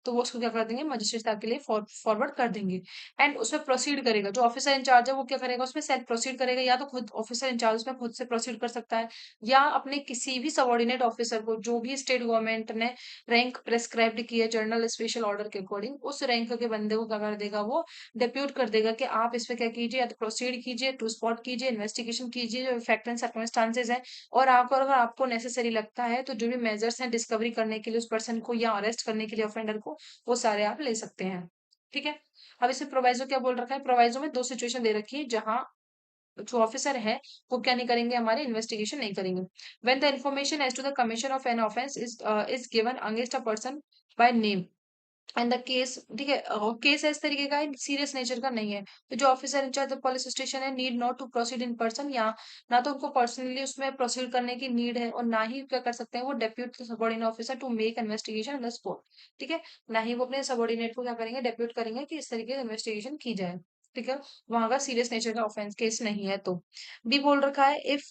तो वो उसको क्या कर देंगे, मजिस्ट्रेट साहब के लिए फॉरवर्ड कर देंगे। एंड उसमें प्रोसीड करेगा, जो ऑफिसर इंचार्ज है वो क्या करेगा, उसमें सेल्फ प्रोसीड करेगा, या तो खुद ऑफिसर इंचार्ज उसमें खुद से प्रोसीड कर सकता है या अपने किसी भी सबॉर्डिनेट ऑफिसर को जो भी स्टेट गवर्नमेंट ने रैंक प्रेस्क्राइब्ड की है जनरल स्पेशल ऑर्डर के अकॉर्डिंग, उस रैंक के बंदे को क्या कर देगा, वो डिप्यूट कर देगा कि आप इस पे क्या कीजिए, या तो प्रोसीड कीजिए, टू स्पॉट कीजिए, इन्वेस्टिगेशन कीजिए जो फैक्ट एंड सर्कमस्टांसेस है, और आपको अगर आपको नेसेसरी लगता है तो जो भी मेजर्स हैं डिस्कवरी करने के लिए उस पर्सन को या अरेस्ट करने के लिए ऑफेंडर को, वो सारे आप ले सकते हैं। ठीक है, अब इसमें प्रोवाइजो क्या बोल रखा है, प्रोवाइजो में दो सिचुएशन दे रखी है जहां जो ऑफिसर है वो क्या नहीं करेंगे, हमारे इन्वेस्टिगेशन नहीं करेंगे। When the information as to the commission of an offence is given against a person by name and the case, ठीक है, केस इस तरीके का सीरियस नेचर का नहीं है, तो जो ऑफिसर इंचार्ज पुलिस स्टेशन है need not to proceed in person, या ना तो उनको पर्सनली उसमें प्रोसीड करने की नीड है और ना ही क्या कर सकते हैं वो depute subordinate officer to make investigation on the spot. ठीक है, ना ही वो अपने सबॉर्डिनेट को क्या करेंगे, डेप्यूट करेंगे कि इस तरीके से इन्वेस्टिगेशन की जाए। ठीक है, वहां का सीरियस नेचर का ऑफेंस केस नहीं है। तो बी बोल रखा है if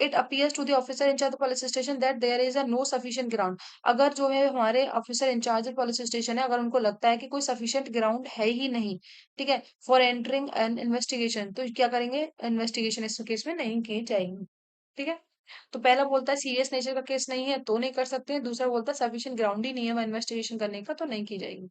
it appears to the officer in charge police station that there is a no sufficient ground, अगर जो है हमारे ऑफिसर इंचार्ज पुलिस स्टेशन है अगर उनको लगता है कि कोई सफिशिएंट ग्राउंड है ही नहीं, ठीक है, फॉर एंटरिंग एन इन्वेस्टिगेशन, तो क्या करेंगे, इन्वेस्टिगेशन इस केस में नहीं की जाएगी। ठीक है, तो पहला बोलता है सीरियस नेचर का केस नहीं है तो नहीं कर सकते हैं, दूसरा बोलता है सफिशिएंट ग्राउंड ही नहीं है इन्वेस्टिगेशन करने का तो नहीं की जाएगी।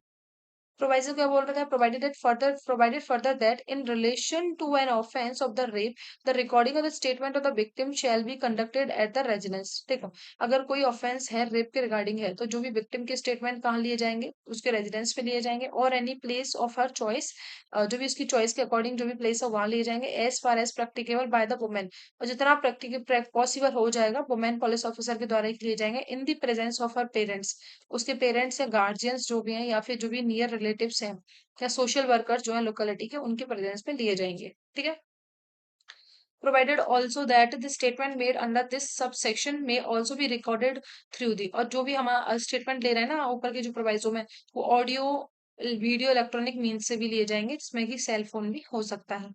प्रोवाइजर क्या बोल रहा था, provided further that in relation to an offence of the rape the recording of the statement of the victim shall be conducted at the residence. देखो, अगर कोई ऑफेंस है रेप के रिगार्डिंग है तो जो भी विक्टिम के स्टेटमेंट कहाँ लिए जाएंगे, उसके रेजिडेंस पे लिए जाएंगे, और any place of her choice, जो भी उसकी चॉइस के अकॉर्डिंग जो भी प्लेस है वहां लिए जाएंगे, as far as practicable by the women, और जितना प्रैक्टिकल पॉसिबल हो जाएगा वुमेन पुलिस ऑफिसर के द्वारा ही लिए जाएंगे, in the presence of her parents, उसके पेरेंट्स या गार्जियंस जो भी हैं या फिर जो भी नियर रिलेटिव्स हैं या सोशल वर्कर जो है लोकेलिटी के, उनके प्रेजेंस में लिए जाएंगे। ठीक है। Provided also that the statement made under this sub section में ऑल्सो भी रिकॉर्डेड थ्रू दी, और जो भी हमारा स्टेटमेंट ले रहे हैं ना ऊपर के जो प्रोवाइजो में, वो ऑडियो वीडियो इलेक्ट्रॉनिक मीन्स से भी लिए जाएंगे, जिसमें कि सेल फोन भी हो सकता है।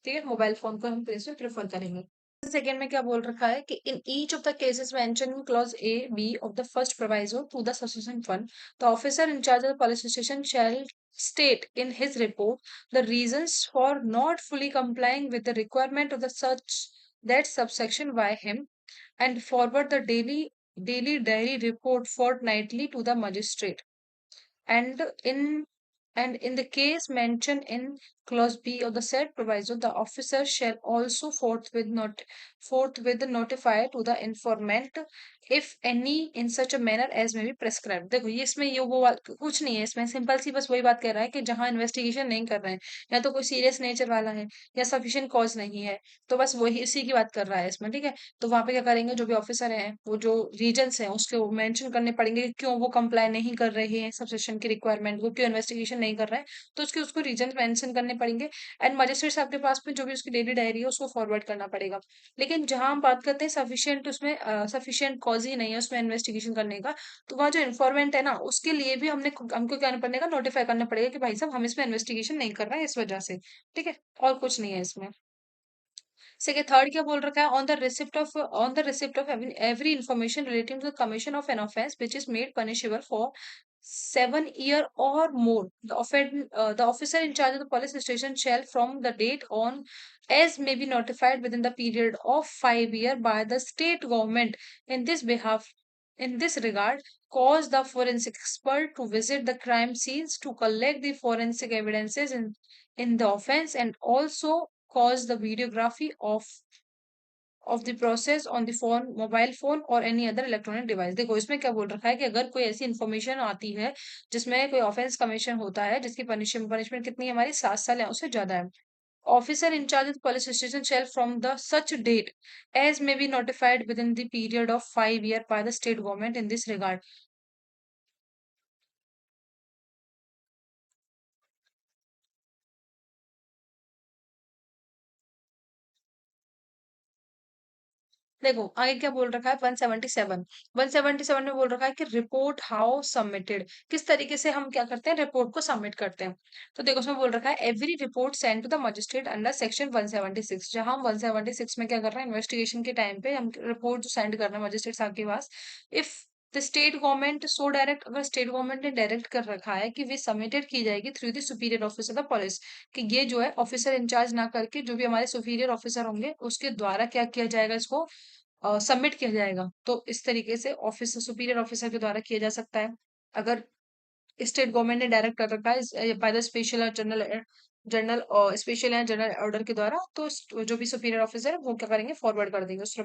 ठीक है, मोबाइल फोन को हम इसमें प्रेफर करेंगे। सेकेंड में क्या बोल रखा है कि in each of the cases mention in clause A B of the first proviso to the subsequent one, the officer in charge of the police station shall state in his report the reasons for not fully complying with the requirement of the such that subsection by him, and forward the daily diary report fortnightly to the magistrate, and in the case mentioned in clause B of the said proviso, the officer shall also forthwith notify to the informant if any in such a manner as may be prescribed। देखो ये इसमें ये वो कुछ नहीं है, इसमें simple सी बस वही बात कह रहा है कि जहां इन्वेस्टिगेशन नहीं कर रहे हैं या तो कोई सीरियस नेचर वाला है या सफिशिएंट कॉज नहीं है, तो बस वही इसी की बात कर रहा है इसमें। ठीक है, तो वहां पे क्या करेंगे, जो भी ऑफिसर हैं वो जो रीजंस हैं उसके वो मेंशन करने पड़ेंगे कि क्यों वो कंप्लाई नहीं कर रहे हैं सबसेक्शन की रिक्वायरमेंट, वो क्यों इन्वेस्टिगेशन नहीं कर रहे हैं, तो उसके उसको रीजन मेंशन करने पड़ेंगे। एंड मजिस्ट्रेट साहब के पास में जो भी उसकी डेली डायरी है उसको फॉरवर्ड करना पड़ेगा। लेकिन जहां हम बात करते हैं सफिशियंट, उसमें सफिशियंट कॉज ही नहीं है उसमें इन्वेस्टिगेशन करने का, तो वहाँ जो इन्फॉर्मेंट है ना उसके लिए भी हमको क्या करना पड़ेगा, नोटिफाई करना पड़ेगा कि भाई साहब हम इसमें इन्वेस्टिगेशन नहीं कर रहे हैं इस वजह से। ठीक है, और कुछ नहीं है इसमें। सेकंड थर्ड क्या बोल रखा है, on the receipt of every information relating to the commission of an offence which is made punishable for 7 years or more, the officer in charge of the police station shall from the date on as may be notified within the period of 5 years by the state government in this behalf, in this regard, cause the forensic expert to visit the crime scenes to collect the forensic evidences in the offense, and also cause the videography of the process on the phone, mobile phone और any other electronic device. देखो इसमें क्या बोल रखा है कि अगर कोई ऐसी इन्फॉर्मेशन आती है जिसमें कोई ऑफेंस कमीशन होता है जिसकी पनिशमेंट कितनी है हमारी 7 साल या उससे ज्यादा है, officer in charge of police station shall from the such date as may be notified within the period of 5 years by the state government in this regard. देखो आगे क्या बोल रखा है, 177 में बोल रखा है कि रिपोर्ट हाउ सबमिटेड, किस तरीके से हम क्या करते हैं रिपोर्ट को सबमिट करते हैं। तो देखो उसमें बोल रखा है every report send to the magistrate under section 176, जहां हम 176 में क्या कर रहे हैं इन्वेस्टिगेशन के टाइम पे हम रिपोर्ट जो सेंड कर रहे हैं मजिस्ट्रेट साहब के पास, if the state government so direct, अगर स्टेट गवर्नमेंट ने डायरेक्ट कर रखा है कि वे सबमिटेड की जाएगी through the superior officer the police, कि ये जो है ऑफिसर इंचार्ज ना करके जो भी हमारे सुपीरियर ऑफिसर होंगे उसके द्वारा क्या किया जाएगा, इसको सबमिट किया जाएगा, तो इस तरीके से ऑफिस सुपीरियर ऑफिसर के द्वारा किया जा सकता है। अगर स्टेट गवर्नमेंट ने डायरेक्ट कर रखा है बाय द स्पेशल और जनरल जनरल और स्पेशल या जनरल ऑर्डर के द्वारा, तो जो भी सुपीरियर ऑफिसर है वो क्या करेंगे फॉरवर्ड कर देंगे उस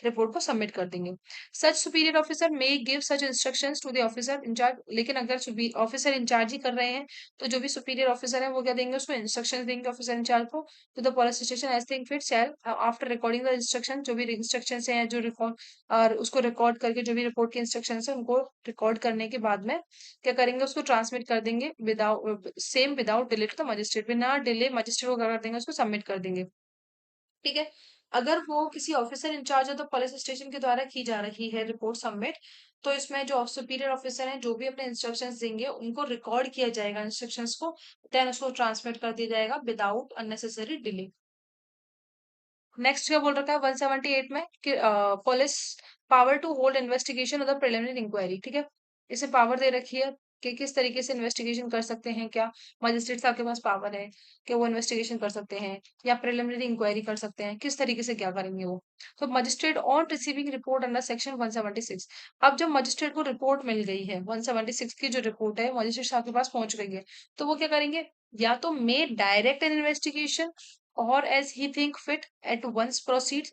रिपोर्ट को सबमिट कर देंगे। Such superior officer may give such instructions to the officer in charge, लेकिन अगर ऑफिसर इंचार्ज ही कर रहे हैं तो जो भी सुपीरियर ऑफिसर है वो क्या देंगे उसको इंस्ट्रक्शन देंगे ऑफिसर इंचार्ज को, to the police station as thing fit shall after recording the instruction, जो भी इंस्ट्रक्शन है जो रिकॉर्ड और उसको रिकॉर्ड करके जो भी रिपोर्ट के इंस्ट्रक्शन है उनको रिकॉर्ड करने के बाद में क्या करेंगे उसको ट्रांसमिट कर देंगे without delay to the magistrate, बिना डिले मजिस्ट्रेट को क्या कर देंगे उसको सबमिट कर देंगे। ठीक है, अगर वो किसी ऑफिसर इंचार्ज है तो पुलिस स्टेशन के द्वारा की जा रही है रिपोर्ट सबमिट, तो इसमें जो सुपीरियर ऑफिसर हैं जो भी अपने इंस्ट्रक्शंस देंगे उनको रिकॉर्ड किया जाएगा इंस्ट्रक्शंस को, देन उसको ट्रांसमिट कर दिया जाएगा विदाउट अननेसेसरी डिले। नेक्स्ट क्या बोल रखा है 178 में कि police power to hold investigation of the preliminary inquiry. ठीक है, इसे पावर दे रखी है कि किस तरीके से इन्वेस्टिगेशन कर सकते हैं, क्या मजिस्ट्रेट साहब के पास पावर है कि वो इन्वेस्टिगेशन कर सकते हैं या प्रिलिमिनरी इंक्वायरी कर सकते हैं, किस तरीके से क्या करेंगे वो। तो magistrate on receiving report under section 176, अब जब मजिस्ट्रेट को रिपोर्ट मिल गई है 176 की जो रिपोर्ट है मजिस्ट्रेट साहब के पास पहुंच गई है, तो वो क्या करेंगे, या तो may direct an investigation or as he think fit at once proceed,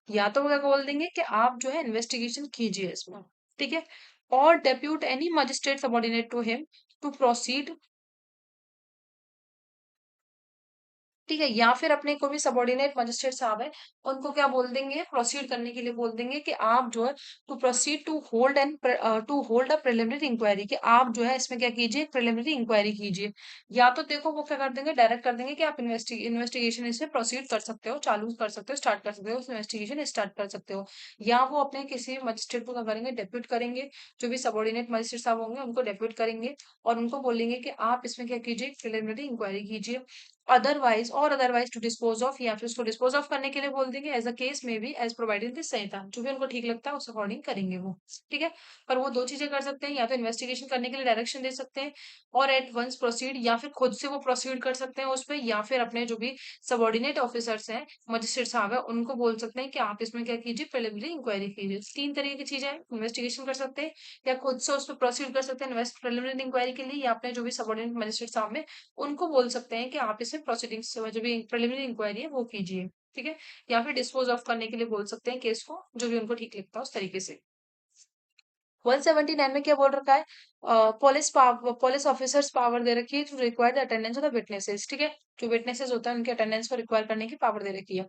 या तो वो क्या बोल देंगे कि आप जो है इन्वेस्टिगेशन कीजिए इसमें, ठीक है, और depute any magistrate subordinate to him to proceed, ठीक है, या फिर अपने कोई भी सबॉर्डिनेट मजिस्ट्रेट साहब है उनको क्या बोल देंगे, प्रोसीड करने के लिए बोल देंगे कि आप जो है to proceed to hold and to hold a preliminary inquiry, कि आप जो है इसमें क्या कीजिए, प्रिलिमिनरी इंक्वायरी कीजिए। या तो देखो वो क्या कर देंगे, डायरेक्ट कर देंगे कि आप इन्वेस्टिगेशन इसमें प्रोसीड कर सकते हो, चालू कर सकते हो, स्टार्ट कर सकते हो, इन्वेस्टिगेशन स्टार्ट कर सकते हो। या वो अपने किसी मजिस्ट्रेट को क्या करेंगे, डेप्यूट करेंगे, जो भी सबॉर्डिनेट मजिस्ट्रेट साहब होंगे उनको डेप्यूट करेंगे और उनको बोलेंगे कि आप इसमें क्या कीजिए, प्रिलिमिनरी इंक्वायरी कीजिए। अदरवाइज टू डिस्पोज ऑफ, या फिर उसको डिस्पोज ऑफ करने के लिए बोल देंगे, एज अ केस में भी एज प्रोवाइडेड इन संहिता, जो भी उनको ठीक लगता है उस अकॉर्डिंग करेंगे वो, ठीक है। पर वो दो चीजें कर सकते हैं, या तो इन्वेस्टिगेशन करने के लिए डायरेक्शन दे सकते हैं और एट वंस प्रोसीड, या फिर खुद से वो प्रोसीड कर सकते हैं उस पर, या फिर अपने जो भी सबॉर्डिनेट ऑफिसर्स हैं, मजिस्ट्रेट साहब है, उनको बोल सकते हैं कि आप इसमें क्या कीजिए, प्रिलिमिनरी इंक्वायरी कीजिए। तीन तरीके की चीजें हैं, इन्वेस्टिगेशन कर सकते हैं या खुद से उस पर प्रोसीड कर सकते हैं प्रिलिमिनरी इंक्वायरी के लिए, या अपने जो भी सबॉर्डिनेट मजिस्ट्रेट साहब में उनको बोल सकते हैं कि आप इसे प्रोसीडिंग्स जो भी प्रिलिमिनरी इंक्वायरी है वो कीजिए, ठीक है। या फिर डिस्पोज ऑफ करने के लिए बोल सकते हैं केस को, जो भी उनको ठीक लगता है उस तरीके से। 179 में क्या बोल रखा है, पुलिस ऑफिसर्स पावर दे रखी है to require the attendance of the witnesses, ठीक है, जो विटनेसेस होता है उनके अटेंडेंस को रिक्वायर करने की पावर दे रखी है।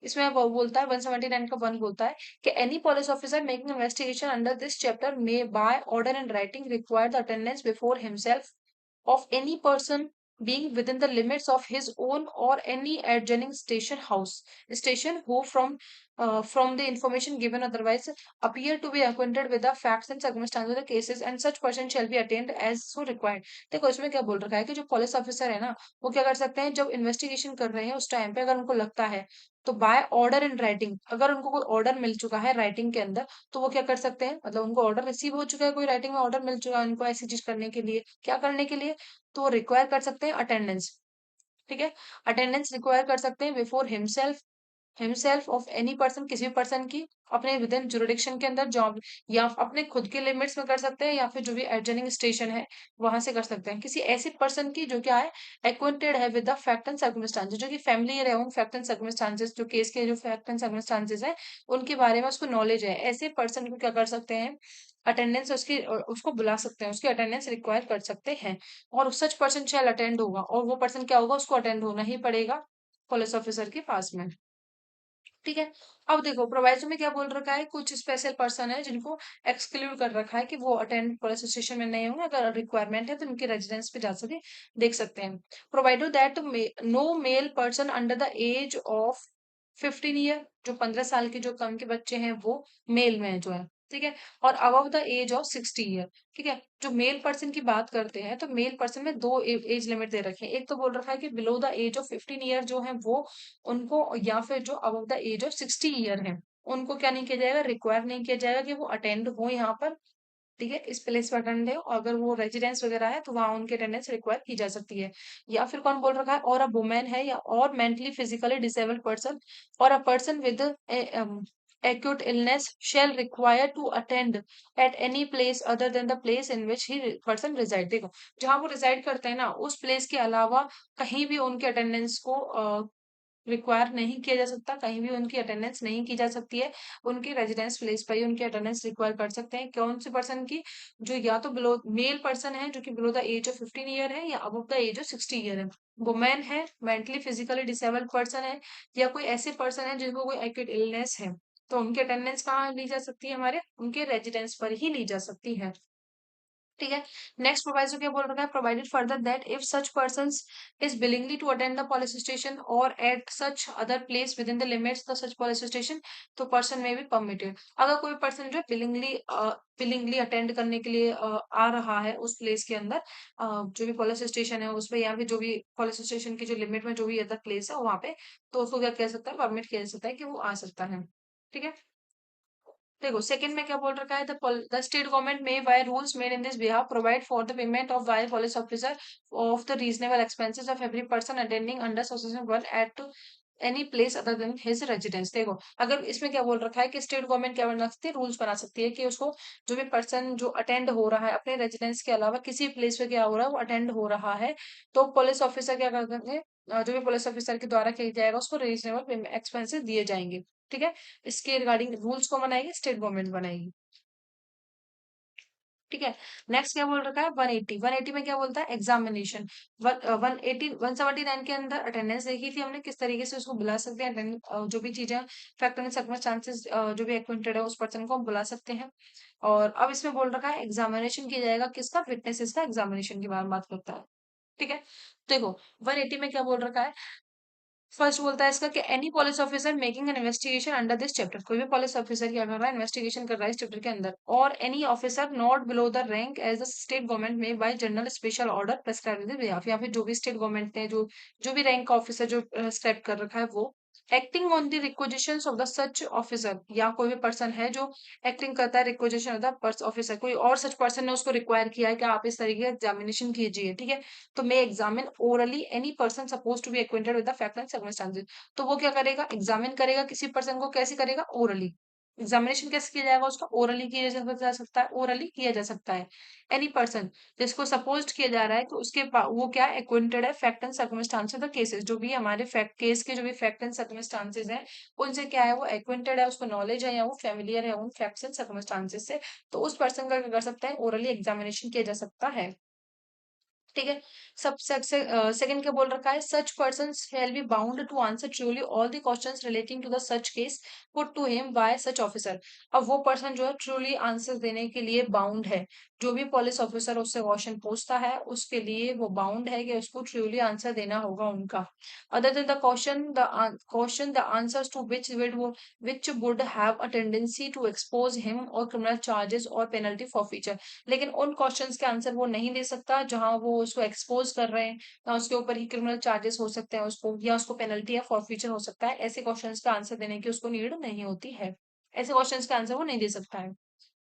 इसमें वो बोलता है 179 का 1 बोलता है कि any police officer making investigation under this chapter may by order and writing require the attendance before himself of any person being within the limits of his own or any adjoining station who from the information given otherwise appear to be acquainted with the facts and circumstances of the cases, and such person shall be attained as so required। देखो इसमें क्या बोल रखा है कि जो police officer है ना, वो क्या कर सकते हैं, जब इन्वेस्टिगेशन कर रहे हैं उस टाइम पे अगर उनको लगता है, तो बाय ऑर्डर इन राइटिंग, अगर उनको कोई ऑर्डर मिल चुका है राइटिंग के अंदर, तो वो क्या कर सकते हैं, मतलब उनको ऑर्डर रिसीव हो चुका है, कोई राइटिंग में ऑर्डर मिल चुका है उनको ऐसी चीज करने के लिए, क्या करने के लिए, तो रिक्वायर कर सकते हैं अटेंडेंस, ठीक है, अटेंडेंस रिक्वायर कर सकते हैं before himself of any person, किसी भी पर्सन की, अपने विद इन जुरिडिक्शन के अंदर जॉब, या अपने खुद के लिमिट्स में कर सकते हैं, या फिर जो भी एडजनिंग स्टेशन है वहां से कर सकते हैं, किसी ऐसे पर्सन की जो क्या है, एक्वेंटेड है with the fact and circumstances, जो कि फैमिलियर है उन फैक्ट एंड सर्कमस्टांसेस, जो केस के जो फैक्ट एंड सर्कमस्टांसेस है उनके बारे में उसको नॉलेज है, ऐसे पर्सन को क्या कर सकते हैं, अटेंडेंस उसकी उसको बुला सकते हैं, उसकी अटेंडेंस रिक्वायर कर सकते हैं, और सच पर्सन शैल अटेंड होगा, और वो पर्सन क्या होगा, उसको अटेंड होना ही पड़ेगा पुलिस ऑफिसर के पास में, ठीक है। अब देखो प्रोवाइजो में क्या बोल रखा है, कुछ स्पेशल पर्सन है जिनको एक्सक्लूड कर रखा है कि वो अटेंड पुलिस स्टेशन में नहीं होंगे, अगर रिक्वायरमेंट है तो उनके रेजिडेंस पे जा सके, देख सकते हैं। Provided that no male person under the age of 15 year, जो 15 साल के जो कम के बच्चे हैं वो मेल में जो है, ठीक है, और above the age of 60 year, ठीक है। जो मेल पर्सन की बात करते हैं तो मेल पर्सन में दो एज लिमिट दे रखे हैं, एक तो बोल रखा है कि below the age of 15 year जो है वो उनको, या फिर जो above the age of 60 year है उनको क्या नहीं किया जाएगा, रिक्वायर नहीं किया जाएगा कि वो अटेंड हो यहाँ पर, ठीक है, इस प्लेस पर अटेंड है, और अगर वो रेजिडेंस वगैरह है तो वहां उनकी अटेंडेंस रिक्वायर की जा सकती है। या फिर कौन बोल रखा है, और अ वुमेन है, या और मेंटली फिजिकली डिसेबल्ड पर्सन और a person with acute illness shall require to attend at any place other than the place in which he person reside। देखो जहां वो रिजाइड करते हैं ना उस प्लेस के अलावा कहीं भी उनके अटेंडेंस को रिक्वायर नहीं किया जा सकता, कहीं भी उनकी अटेंडेंस नहीं की जा सकती है, उनके रेजिडेंस प्लेस पर ही उनकी अटेंडेंस रिक्वायर कर सकते हैं, कौन से पर्सन की, जो या तो बिलो मेल पर्सन है जो कि below the age of 15 year है, या above the age of 60 year है, वुमेन है, मेंटली फिजिकली डिसेबल्ड पर्सन है, या कोई ऐसे पर्सन है जिनको कोई एक्यूट इलनेस है, तो उनकी अटेंडेंस कहाँ ली जा सकती है, हमारे उनके रेजिडेंस पर ही ली जा सकती है, ठीक है। नेक्स्ट प्रोवाइजो क्या बोल रखा है, provided further that if such persons is willingly to attend the police station और at such other place within the limits the such police station, तो पर्सन में बी परमिटेड, अगर कोई person जो willingly attend करने के लिए आ रहा है उस प्लेस के अंदर, जो भी पुलिस स्टेशन है उस पे, या फिर जो भी पुलिस स्टेशन की जो लिमिट में जो भी अदर प्लेस है वहां पे, तो उसको क्या कह सकता है, परमिट किया जा सकता है कि वो आ सकता है, ठीक है। देखो सेकंड में क्या बोल रखा है, the state government may by rules made in this behalf provide for the payment of by police officer of the reasonable expenses of every person attending under association one at any place other than his residence. देखो अगर इसमें क्या बोल रखा है कि state government क्या बना सकती है, रूल्स बना सकती है कि उसको जो भी पर्सन जो अटेंड हो रहा है अपने रेजिडेंस के अलावा किसी प्लेस पे क्या हो रहा है वो अटेंड हो रहा है, तो पुलिस ऑफिसर क्या कर देंगे, जो भी पुलिस ऑफिसर के द्वारा किया जाएगा उसको रीजनेबल एक्सपेंसेस दिए जाएंगे। ठीक है, इसके रिगार्डिंग रूल्स कौन बनाएगी, स्टेट गवर्नमेंट बनाएगी। ठीक है, नेक्स्ट क्या बोल रखा है 180, 180 में क्या बोलता है एग्जामिनेशन। 180 179 के अंदर अटेंडेंस देखी थी हमने, किस तरीके से उसको बुला सकते हैं, जो भी चीजें फैक्ट एंड सर्कमस्टांसेस जो भी एक्विंटेड है उस पर्सन को हम बुला सकते हैं। और अब इसमें बोल रखा है एग्जामिनेशन किया जाएगा किसका, विटनेसेस का एग्जामिनेशन की बात करता है। ठीक है, देखो 180 में क्या बोल रखा है, फर्स्ट बोलता है इसका कि any police officer making an investigation under this chapter, कोई भी पुलिस ऑफिसर क्या कर रहा है, इन्वेस्टिगेशन कर रहा है इस चैप्टर के अंदर, और any officer not below the rank as the state government may by general special order prescribe या फिर जो भी स्टेट गवर्नमेंट ने जो भी रैंक का ऑफिसर जो प्रेस्क्राइब कर रखा है वो, acting on the requisitions of the such officer, या कोई भी पर्सन है जो एक्टिंग करता है रिक्वेजिशन ऑफ द ऑफिसर, कोई और सच पर्सन ने उसको रिक्वायर किया है कि आप इस तरीके का एग्जामिनेशन कीजिए। ठीक है, तो may examine orally any person suppose to be acquainted with the fact and circumstances, तो वो क्या करेगा, एग्जामिन करेगा किसी पर्सन को, कैसे करेगा, ओरली। एग्जामिनेशन कैसे किया जाएगा उसका, ओरली किया जा सकता है, ओरली किया जा सकता है। एनी पर्सन जिसको सपोज किया जा रहा है कि वो क्या एक्विंटेड है fact and circumstances the cases, जो भी हमारे फैक्ट केस के जो भी फैक्ट एंड सर्कमस्टांसेस हैं उनसे क्या है वो एक्विंटेड है, उसको नॉलेज है या वो फेमिलियर है उन फैक्ट्स एंड सर्कमस्टांसेस से, तो उस पर्सन का क्या कर सकता है, ओरली एग्जामिनेशन किया जा सकता है। ठीक है, सब सेकंड क्या बोल रखा है, such person shall be bound to answer truly all the questions relating to the such case put to him by such officer. अब वो पर्सन जो है ट्रूली आंसर देने के लिए बाउंड है, जो भी पुलिस ऑफिसर उससे क्वेश्चन पूछता है उसके लिए वो बाउंड है कि उसको ट्रूली आंसर देना होगा उनका, other than the question the answers to which would have a tendency to expose him or criminal charges or penalty for future, लेकिन उन क्वेश्चंस के आंसर वो नहीं दे सकता जहां वो उसको एक्सपोज कर रहे हैं, या उसके ऊपर ही क्रिमिनल चार्जेस हो सकते हैं उसको, या उसको पेनल्टी या फॉरफीचर हो सकता है, ऐसे क्वेश्चंस का आंसर देने की उसको नीड नहीं होती है, ऐसे क्वेश्चंस का आंसर वो नहीं दे सकता है।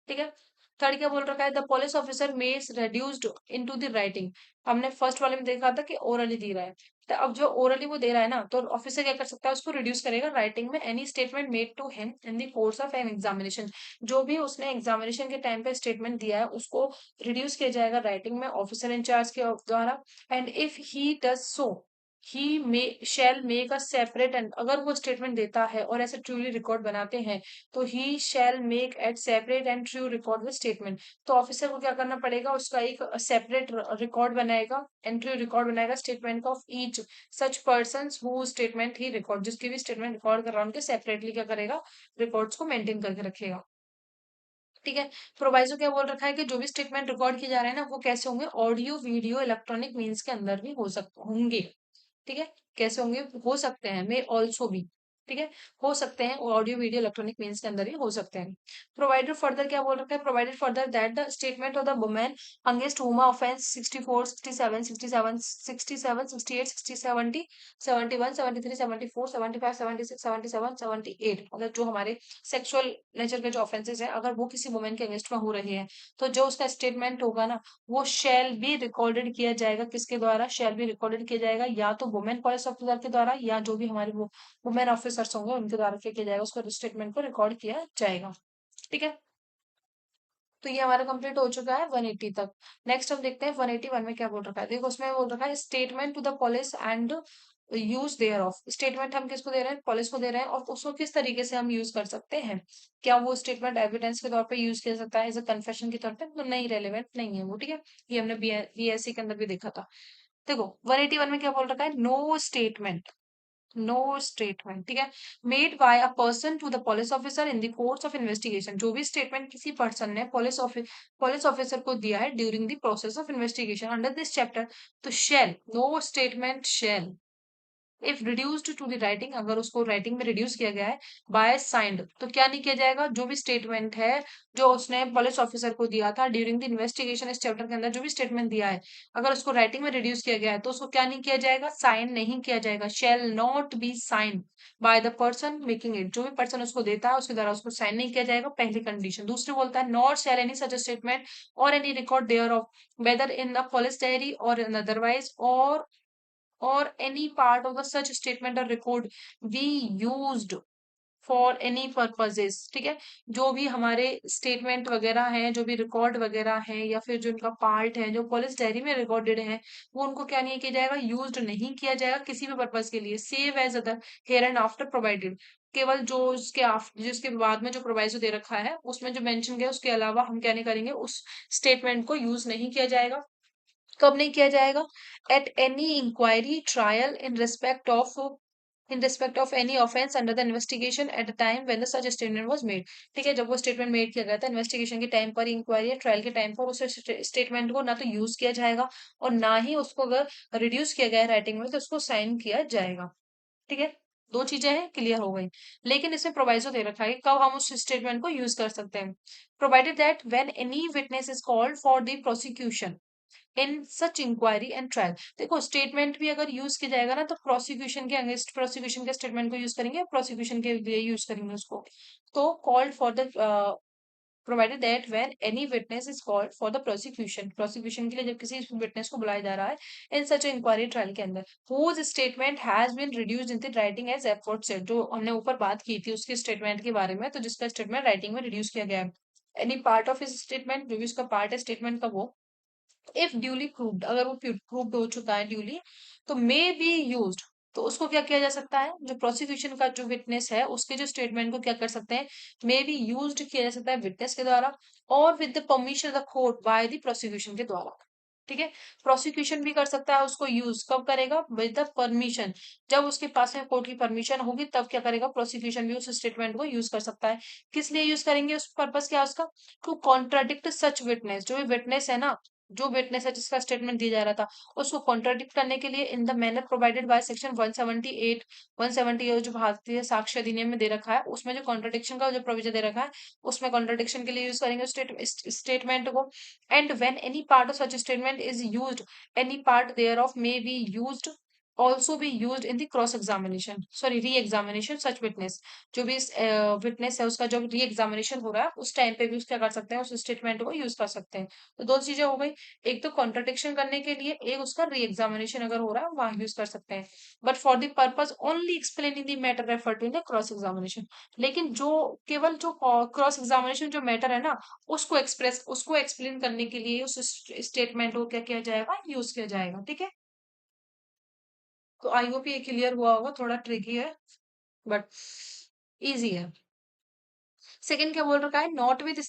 ठीक है, थर्ड क्या बोल रखा है, द पुलिस ऑफिसर मेज रेड्यूस्ड इनटू द राइटिंग, हमने फर्स्ट वाले में देखा था कि ओरली दे रहा है, तो अब जो ओरली वो दे रहा है ना, तो ऑफिसर क्या कर सकता है, उसको रिड्यूस करेगा राइटिंग में, any statement made to him in the course of an examination, जो भी उसने एग्जामिनेशन के टाइम पे स्टेटमेंट दिया है उसको रिड्यूस किया जाएगा राइटिंग में ऑफिसर इंचार्ज के द्वारा, and if he does so he may shell make a separate, and अगर वो स्टेटमेंट देता है और ऐसे ट्रूली रिकॉर्ड बनाते हैं तो he shall make at separate and true record with statement, तो ऑफिसर को क्या करना पड़ेगा, उसका एक सेपरेट रिकॉर्ड बनाएगा, एंड ट्रू रिकॉर्ड बनाएगा statement of each such person who statement he record, जिसकी भी स्टेटमेंट रिकॉर्ड कर रहा है उनके सेपरेटली क्या करेगा, रिकॉर्ड्स को मेंटेन करके रखेगा। ठीक है, प्रोवाइजो क्या बोल रखा है कि जो भी स्टेटमेंट रिकॉर्ड किए जा रहे हैं ना वो कैसे होंगे, ऑडियो वीडियो इलेक्ट्रॉनिक मीन्स के अंदर भी हो सकते होंगे। ठीक है, कैसे होंगे, हो सकते हैं, मे ऑल्सो भी। ठीक है, हो सकते हैं ऑडियो वीडियो इलेक्ट्रॉनिक मीन्स के अंदर ही हो सकते हैं। प्रोवाइडेड फर्दर क्या बोल रखा है, provided further that the statement of the women against हुम ऑफेंस 64 67 67 67 68 60 70 71 73 74 75 76 77 78, मतलब जो हमारे सेक्सुअल नेचर के जो ऑफेंसेस हैं अगर वो किसी वुमेन के अगेंस्ट में हो रहे हैं, तो जो उसका स्टेटमेंट होगा ना वो शैल बी रिकॉर्डेड किया जाएगा, किसके द्वारा, शैल बी रिकॉर्डेड किया जाएगा, या तो वुमेन पुलिस ऑफिसर के द्वारा या जो भी हमारे वो वुमेन ऑफिसर्स होंगे उनके द्वारा क्या किया जाएगा, उसको स्टेटमेंट को रिकॉर्ड किया जाएगा। ठीक है, तो ये हमारा कंप्लीट हो चुका है 180 तक। नेक्स्ट हम देखते हैं 181 में क्या बोल रखा है, देखो उसमें बोल रखा है statement to the police and use thereof, statement हम किसको दे रहे हैं, पुलिस को दे रहे हैं, और उसको किस तरीके से हम यूज कर सकते हैं, क्या वो स्टेटमेंट एविडेंस के तौर पे यूज किया सकता है एज अ कन्फेशन के तौर पे, तो नहीं, रेलिवेंट नहीं है वो। ठीक है, ये हमने बीएससी के अंदर भी देखा था। देखो 181 में क्या बोल रखा है, नो स्टेटमेंट, नो स्टेटमेंट, ठीक है, made by a person to the police officer in the course of investigation, जो भी स्टेटमेंट किसी पर्सन ने पुलिस ऑफिसर को दिया है during the process of investigation under this chapter, तो shall no statement shall if reduced to the writing, अगर उसको राइटिंग में रिड्यूस किया गया है बाय साइंड, तो क्या नहीं किया जाएगा, जो भी स्टेटमेंट है जो उसने पुलिस ऑफिसर को दिया था ड्यूरिंग द इन्वेस्टिगेशन, इस चैप्टर के अंदर जो भी स्टेटमेंट दिया है, अगर उसको राइटिंग में रिड्यूस किया गया है तो उसको क्या नहीं किया जाएगा, साइन नहीं किया जाएगा। Shall not be sign by the person making it, जो भी पर्सन उसको देता है उसके द्वारा उसको साइन नहीं किया जाएगा, पहली कंडीशन। दूसरी बोलता है not shall any such statement और any record thereof whether in the police diary और in otherwise or any part of the such statement or record be used for any purposes, ठीक है। जो भी हमारे स्टेटमेंट वगैरह हैं, जो भी रिकॉर्ड वगैरह हैं, या फिर जो इनका पार्ट है जो पुलिस डायरी में रिकॉर्डेड है, वो उनको क्या नहीं किया जाएगा, यूज्ड नहीं किया जाएगा किसी भी पर्पज के लिए, save as other hereinafter provided. केवल जो उसके जिसके बाद में जो प्रोवाइजो दे रखा है उसमें जो मेंशन गया उसके अलावा हम क्या नहीं करेंगे, उस स्टेटमेंट को यूज नहीं किया जाएगा। कब नहीं किया जाएगा, at any inquiry trial in respect of any offence under the investigation at the time when the such statement was made, ठीक है। जब वो स्टेटमेंट मेड किया गया था इन्वेस्टिगेशन के टाइम पर, इंक्वायरी या ट्रायल के टाइम पर, उस स्टेटमेंट को ना तो यूज किया जाएगा और ना ही उसको अगर रिड्यूस किया गया है राइटिंग में तो उसको साइन किया जाएगा, ठीक है। दो चीजें हैं, क्लियर हो गई। लेकिन इसमें प्रोवाइजो दे रखा है कि कब हम उस स्टेटमेंट को यूज कर सकते हैं। Provided that when any witness is called for the prosecution in such inquiry and trial. देखो स्टेटमेंट भी अगर यूज किया जाएगा ना तो प्रोसिक्यूशन के अगेंस्ट प्रोसिक्यूशन के स्टेटमेंट को यूज करेंगे, प्रोसिक्यूशन के लिए यूज करेंगे उसको। तो called for the provided that when any witness is called for the prosecution के लिए जब किसी विटनेस को बुलाया जा रहा है इन सच इंक्वायरी ट्रायल के अंदर, whose statement has been reduced in the writing as aforesaid, जो हमने ऊपर बात की थी उसके स्टेटमेंट के बारे में, तो जिसका स्टेटमेंट राइटिंग में रिड्यूस किया गया है। Any part of his statement, जो भी उसका पार्ट है स्टेटमेंट का, वो इफ ड्यूली प्रूव्ड, अगर वो प्रूव्ड हो चुका है ड्यूली, तो मे बी यूज्ड, तो उसको क्या किया जा सकता है, जो प्रोसिक्यूशन का जो विटनेस है उसके जो स्टेटमेंट को क्या कर सकते हैं, मे बी यूज्ड किया जा सकता है विटनेस के द्वारा और with the permission of the court by the prosecution के द्वारा, ठीक है। प्रोसिक्यूशन भी कर सकता है उसको यूज, कब करेगा, विद द परमिशन, जब उसके पास में कोर्ट की परमिशन होगी तब क्या करेगा, प्रोसिक्यूशन भी उस स्टेटमेंट को यूज कर सकता है। किस लिए यूज करेंगे, उस पर्पस क्या है उसका, टू कॉन्ट्राडिक्ट सच विटनेस, जो भी विटनेस है ना, जो विटनेस है जिसका स्टेटमेंट दिया जा रहा था उसको कॉन्ट्राडिक्ट करने के लिए इन the manner provided by section 178 178 जो भारतीय साक्ष्य अधिनियम में दे रखा है, उसमें जो कॉन्ट्राडिक्शन का जो प्रोविजन दे रखा है उसमें कॉन्ट्राडिक्शन के लिए यूज करेंगे स्टेटमेंट को। And when any part of such statement is used, any part thereof may be used also be used in the cross examination, sorry re examination such witness, जो भी witness है उसका जब re examination हो रहा है उस time पे भी उसका कर सकते हैं, उस स्टेटमेंट को यूज कर सकते हैं। तो दो चीजें हो गई, एक तो कॉन्ट्रडिक्शन करने के लिए, एक उसका री एग्जामिनेशन अगर हो रहा है वहां यूज कर सकते हैं, but for the purpose only explaining the matter refer to in the cross examination. लेकिन जो केवल जो क्रॉस एग्जामिनेशन जो मैटर है ना उसको एक्सप्लेन करने के लिए उस स्टेटमेंट को क्या किया जाएगा, यूज किया जाएगा, ठीक है। तो आई होप ये क्लियर हुआ होगा, थोड़ा ट्रिकी है बट इजी है। सेकंड क्या बोल रखा है, not with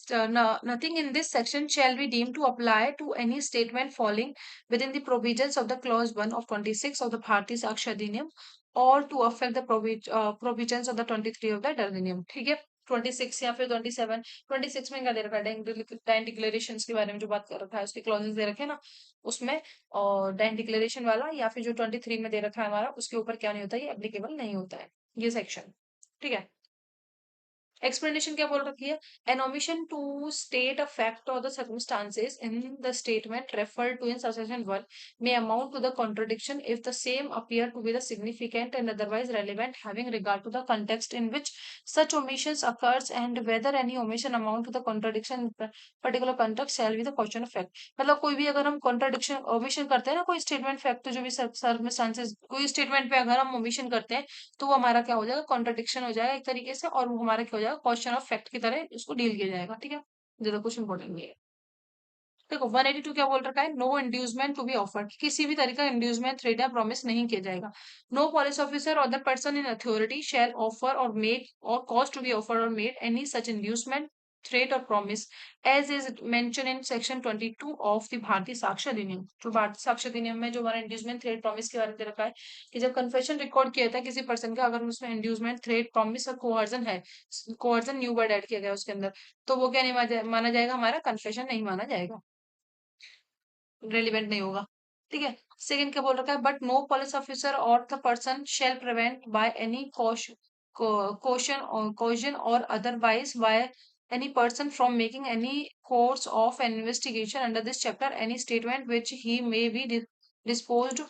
nothing in this section shall be deem to apply to any statement falling within the provisions of the clause 1 of 26 of the Bharatiya Sakshya Adhiniyam और to affect the provisions of the 23 of the Adhiniyam, ठीक है। 26 या फिर 27, 26 में क्या दे रखा है, dine declaration के बारे में जो बात कर रखा है उसके क्लॉजेस दे रखे हैं ना उसमें, और डाइन डिक्लेरेशन वाला या फिर जो 23 में दे रखा है हमारा उसके ऊपर क्या नहीं होता, ये एप्लीकेबल नहीं होता है ये सेक्शन, ठीक है। एक्सप्लेनेशन क्या बोल रखी है, an omission to state a fact और the circumstances in the statement referred to in subsection 1 may amount to the contradiction if the same appear to be the significant and otherwise relevant having regard to the context in which such omissions occurs and whether any omission amount to the contradiction in particular context shall be the question of fact। मतलब कोई भी अगर हम contradiction omission करते हैं ना, कोई statement fact जो भी सर्कमस्टांसेस कोई स्टेटमेंट पे अगर हम ओमिशन करते हैं तो वो हमारा क्या हो जाएगा, कॉन्ट्रडिक्शन हो जाएगा एक तरीके से, और वो हमारा क्या हो जाएगा, क्वेश्चन ऑफ फैक्ट की तरह उसको डील किया जाएगा, ठीक है। ज्यादा कुछ इंपॉर्टेंट नहीं है। देखो 182 क्या बोल रखा है, no inducement to be offered, किसी भी तरीके का इंड्यूसमेंट थ्रेट या प्रॉमिस नहीं किया जाएगा। नो पुलिस ऑफिसर और the person in authority shall offer और मेक और कॉज टू बी ऑफर और made any such inducement threat और promise as is mention in section 22 of the Bharatiya Sakshya अधिनियम। जो भारतीय साक्ष्य अधिनियम में जो हमारा इंड्यूसमेंट थ्रेट प्रॉमिस के बारे में दे रखा है कि जब कन्फेशन रिकॉर्ड किया था किसी पर्सन का, अगर उसमें इंड्यूसमेंट थ्रेट प्रॉमिस और कोहर्जन है, कोहर्जन न्यू वर्ड ऐड किया गया उसके अंदर, तो वो क्या नहीं माना जाएगा, हमारा कन्फेशन नहीं माना जाएगा, रेलिवेंट नहीं होगा। ठीक है। सेकंड क्या बोल रखा है, बट नो पुलिस ऑफिसर और the person shall prevent by any caution or otherwise by any person from making any course of an investigation under this chapter any statement which he may be disposed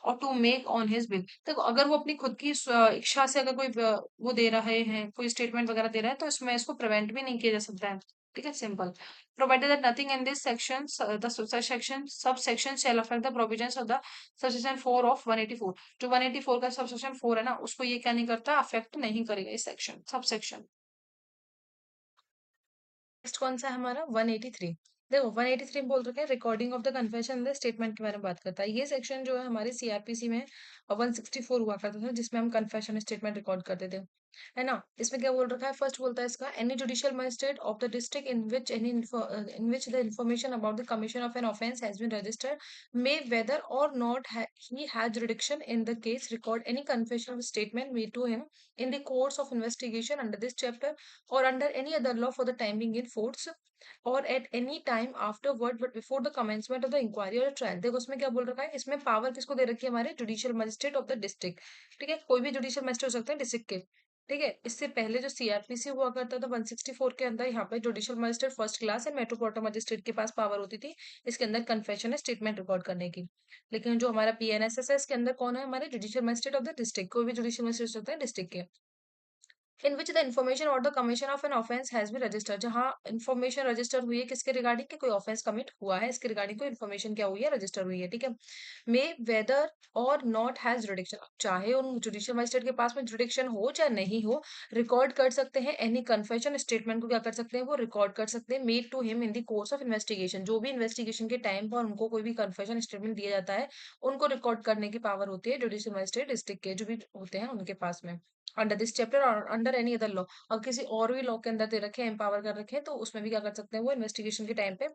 और to make on his bill. देखो अगर वो अपनी खुद की इच्छा से अगर कोई वो दे रहे हैं, कोई स्टेटमेंट वगैरह दे रहा है, तो इसमें इसको प्रिवेंट भी नहीं किया जा सकता है। ठीक है, simple. Provided that nothing in this section the section sub section shall affect the provisions of the subsection 4 of 184। जो 184 का सबसेक्शन 4 है ना, उसको ये क्या नहीं करता, अफेक्ट नहीं करेगा इस सेक्शन, सब सेक्शन। नेक्स्ट कौन सा है हमारा 183। देखो 183 में बोल रखा है recording of the confession the statement के बारे में बात करता है। ये सेक्शन जो है हमारे सीआरपीसी में 164 हुआ करता था, जिसमें हम कन्फेशन स्टेटमेंट रिकॉर्ड करते थे, है ना। इसमें क्या बोल रखा है, फर्स्ट बोलता है इसका, any judicial magistrate of the district in which the information about the commission of an offence has been registered may whether or not he had jurisdiction in the case record any confession statement made to him in the course of investigation under this chapter or under any other law for the time being in force or at any time afterward but before the commencement of the inquiry or trial। देखो उसमें क्या बोल रखा है, इसमें power किसको दे रखी है, हमारे judicial magistrate of the district. ठीक है, कोई भी जुडिशियल मजिस्ट्रेट हो सकते हैं डिस्ट्रिक्ट के। ठीक है, इससे पहले जो सीआरपीसी हुआ करता था 164 के अंदर, यहाँ पे judicial magistrate first class and metropolitan magistrate के पास पावर होती थी इसके अंदर कन्फेशन है स्टेटमेंट रिकॉर्ड करने की। लेकिन जो हमारा पीएनएसएस है इसके अंदर कौन है, हमारे judicial magistrate of the district, कोई भी जुडिशियल मजिस्ट्रेट होते हैं डिस्ट्रिक्ट के। इन विच द इन्फॉर्मेशन और the commission of an offence has been registered, जहां इन्फॉर्मेशन रजिस्टर हुई है किसके रिगार्डिंग, कि कोई ऑफेंस कमिट हुआ है, इसके रिगार्डिंग कोई इन्फॉर्मेशन क्या हुई है, रजिस्टर हुई है। ठीक है, मे वेदर और नॉट हैज जुडिक्शन, चाहे उन जुडिशियल मजिस्ट्रेट के पास में जुडिक्शन हो चाहे नहीं हो, रिकॉर्ड कर सकते हैं एनी कन्फेशन स्टेटमेंट को, क्या कर सकते हैं वो रिकॉर्ड कर सकते हैं, made to him in the course of investigation. जो भी इन्वेस्टिगेशन के टाइम पर उनको कोई भी कन्फेशन स्टेटमेंट दिया जाता है, उनको रिकॉर्ड करने की पावर होती है जुडिशियल मजिस्ट्रेट डिस्ट्रिक्ट के जो भी होते हैं उनके पास में, अंडर दिस चैप्टर और अंडर एनी अदर लॉ। और किसी और भी लॉ के अंदर दे रखे हैं, एम्पावर कर रखे हैं, तो उसमें भी क्या कर सकते हैं वो इन्वेस्टिगेशन के टाइम पे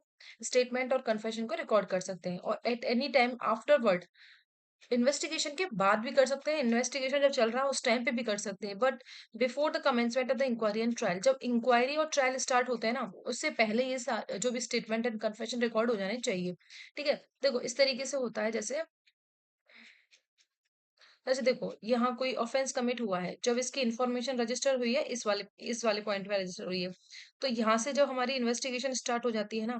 स्टेटमेंट और कन्फेशन को रिकॉर्ड कर सकते हैं, और at any time afterward, investigation के बाद भी कर सकते हैं, इन्वेस्टिगेशन जब चल रहा है उस टाइम पे भी कर सकते हैं, but before the commencement of the inquiry and trial, जब इंक्वायरी और ट्रायल स्टार्ट होते हैं ना, उससे पहले ये जो भी स्टेटमेंट एंड कन्फेशन रिकॉर्ड हो जाने चाहिए। ठीक है, देखो इस तरीके से होता है, जैसे देखो यहाँ कोई ऑफेंस कमिट हुआ है, जब इसकी इंफॉर्मेशन रजिस्टर हुई है इस वाले पॉइंट पे रजिस्टर हुई है, तो यहाँ से जब हमारी इन्वेस्टिगेशन स्टार्ट हो जाती है ना,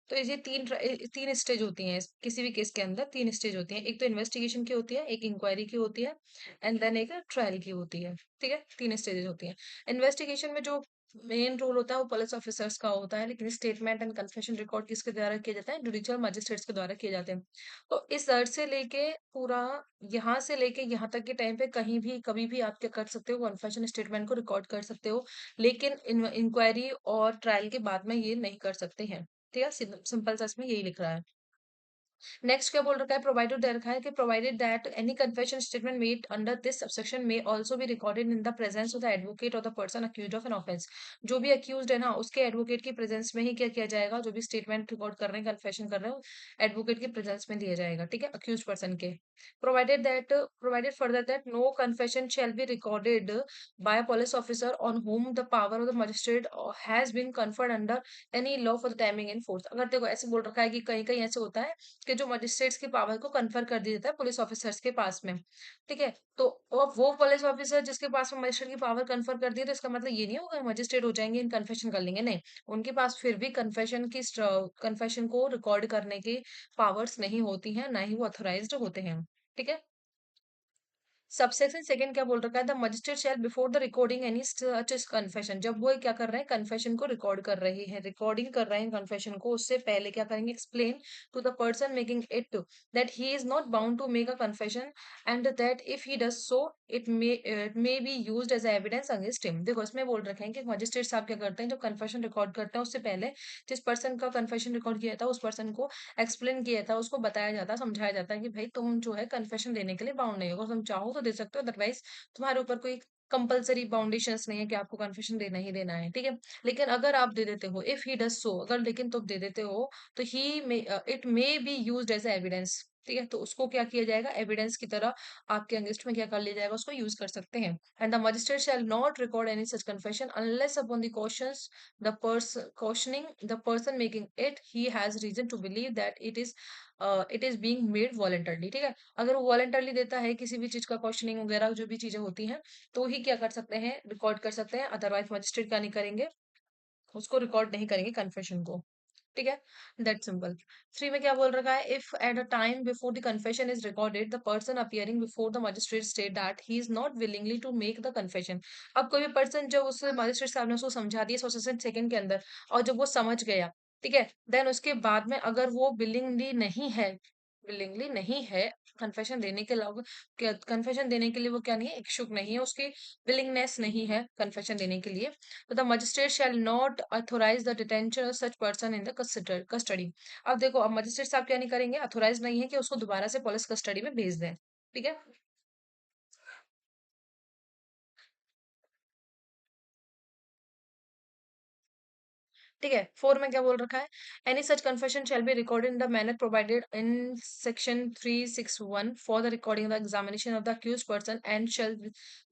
तो ये तीन स्टेज होती हैं किसी भी केस के अंदर, तीन स्टेज होती हैं, एक तो इन्वेस्टिगेशन की होती है, एक इंक्वायरी की होती है, एंड देन एक ट्रायल की होती है। ठीक है, तीन स्टेजेस होती हैं। इन्वेस्टिगेशन में जो मेन रोल होता है वो पुलिस ऑफिसर्स का होता है, लेकिन स्टेटमेंट एंड कन्फेशन रिकॉर्ड किसके द्वारा किया जाता है, जुडिशियल मजिस्ट्रेट्स के द्वारा किए जाते हैं। तो इस दर्ज से लेके पूरा यहाँ से लेके यहाँ तक के टाइम पे कहीं भी कभी भी आप क्या कर सकते हो, कन्फेशन स्टेटमेंट को रिकॉर्ड कर सकते हो, लेकिन इंक्वायरी और ट्रायल के बाद में ये नहीं कर सकते हैं। ठीक है, सिंपल सा इसमें यही लिख रहा है। नेक्स्ट क्या बोल रखा है, प्रोवाइडेड दे रखा है कि provided that any confession statement made under this subsection में also be recorded in the presence of the advocate और the person accused of an offence. जो भी अक्यूज्ड है ना, उसके एडवोकेट की प्रेजेंस में ही क्या किया जाएगा, जो भी स्टेटमेंट रिकॉर्ड कर रहे हैं, कन्फेशन कर रहे हो, एडवोकेट की प्रेजेंस में दिया जाएगा। ठीक है, अक्यूज पर्सन के। Provided further that no confession shall be recorded by police officer on whom the power of the magistrate has been conferred under any law for the timing in force. अगर देखो ऐसे बोल रखा है कि कहीं कहीं ऐसे होता है कि जो मजिस्ट्रेट्स की पावर को कन्फर कर दिया जाता है पुलिस ऑफिसर्स के पास में। ठीक है, तो अब वो पुलिस ऑफिसर जिसके पास में मजिस्ट्रेट की पावर कन्फर कर दी, तो इसका मतलब ये नहीं होगा मजिस्ट्रेट हो जाएंगे इन कन्फेशन कर लेंगे, नहीं। उनके पास फिर भी कन्फेशन को रिकॉर्ड करने की पावर्स नहीं होती हैं, ना ही वो ऑथोराइज्ड होते हैं। ठीक है, सबसेक्शन सेकंड क्या बोल रखा है, the magistrate shall before the recording any such confession, जब वो क्या कर रहे हैं, कन्फेशन को रिकॉर्ड कर रहे हैं, रिकॉर्डिंग कर रहे हैं कन्फेशन को, उससे पहले क्या करेंगे, explain to the person making it that he is not bound to make a confession and that if he does so it may be used as evidence against him. देखो इसमें बोल रखे हैं कि मजिस्ट्रेट साहब क्या करते हैं, जब कन्फेशन रिकॉर्ड करते हैं उससे पहले जिस पर्सन का कन्फेशन रिकॉर्ड किया था उस पर्सन को एक्सप्लेन किया था, उसको बताया जाता, समझाया जाता है कि भाई तुम जो है कन्फेशन देने के लिए बाउंड नहीं हो, अगर तुम चाहो तो दे सकते हो, अदरवाइज तुम्हारे ऊपर कोई कंपलसरी बाउंडेशंस नहीं है कि आपको कन्फेशन देना ही देना है। ठीक है, लेकिन अगर आप दे देते हो, इफ ही डज सो, अगर लेकिन तुम दे देते हो, तो ही may it may be used as evidence. ठीक है, तो उसको क्या किया जाएगा, एविडेंस की तरह आपके अगेंस्ट में क्या कर लिया जाएगा, उसको यूज कर सकते हैं। And the magistrate shall not record any such confession unless upon the questions the person questioning the person making it he has reason to believe that it is being made voluntarily. ठीक है, अगर वो voluntarily देता है किसी भी चीज का क्वेश्चनिंग वगैरह जो भी चीजें होती हैं, तो ही क्या कर सकते हैं, रिकॉर्ड कर सकते हैं। अदरवाइज मजिस्ट्रेट क्या नहीं करेंगे, उसको रिकॉर्ड नहीं करेंगे कन्फेशन को। ठीक है, दैट सिंपल। 3 में क्या बोल रखा है, if at a time before the confession is recorded the person appearing before the magistrate state that he is not willingly to make the confession. अब कोई भी पर्सन जब उस मजिस्ट्रेट साहब ने उसको समझा दिया 100 सेकंड के अंदर, और जब वो समझ गया, ठीक है, देन उसके बाद में अगर वो विलिंगली नहीं है कन्फेशन देने के अलावा, कन्फेशन देने के लिए वो क्या नहीं है, इच्छुक नहीं है, उसकी विलिंगनेस नहीं है कन्फेशन देने के लिए, तो the magistrate shall not authorise the detention of such person in the custody. अब देखो, अब मजिस्ट्रेट साहब क्या नहीं करेंगे, ऑथोराइज नहीं है कि उसको दोबारा से पुलिस कस्टडी में भेज दें। ठीक है, ठीक है। 4 में क्या बोल रखा है, any such confession shall be recorded in the manner provided in section 361 for the recording the examination of the accused person and shall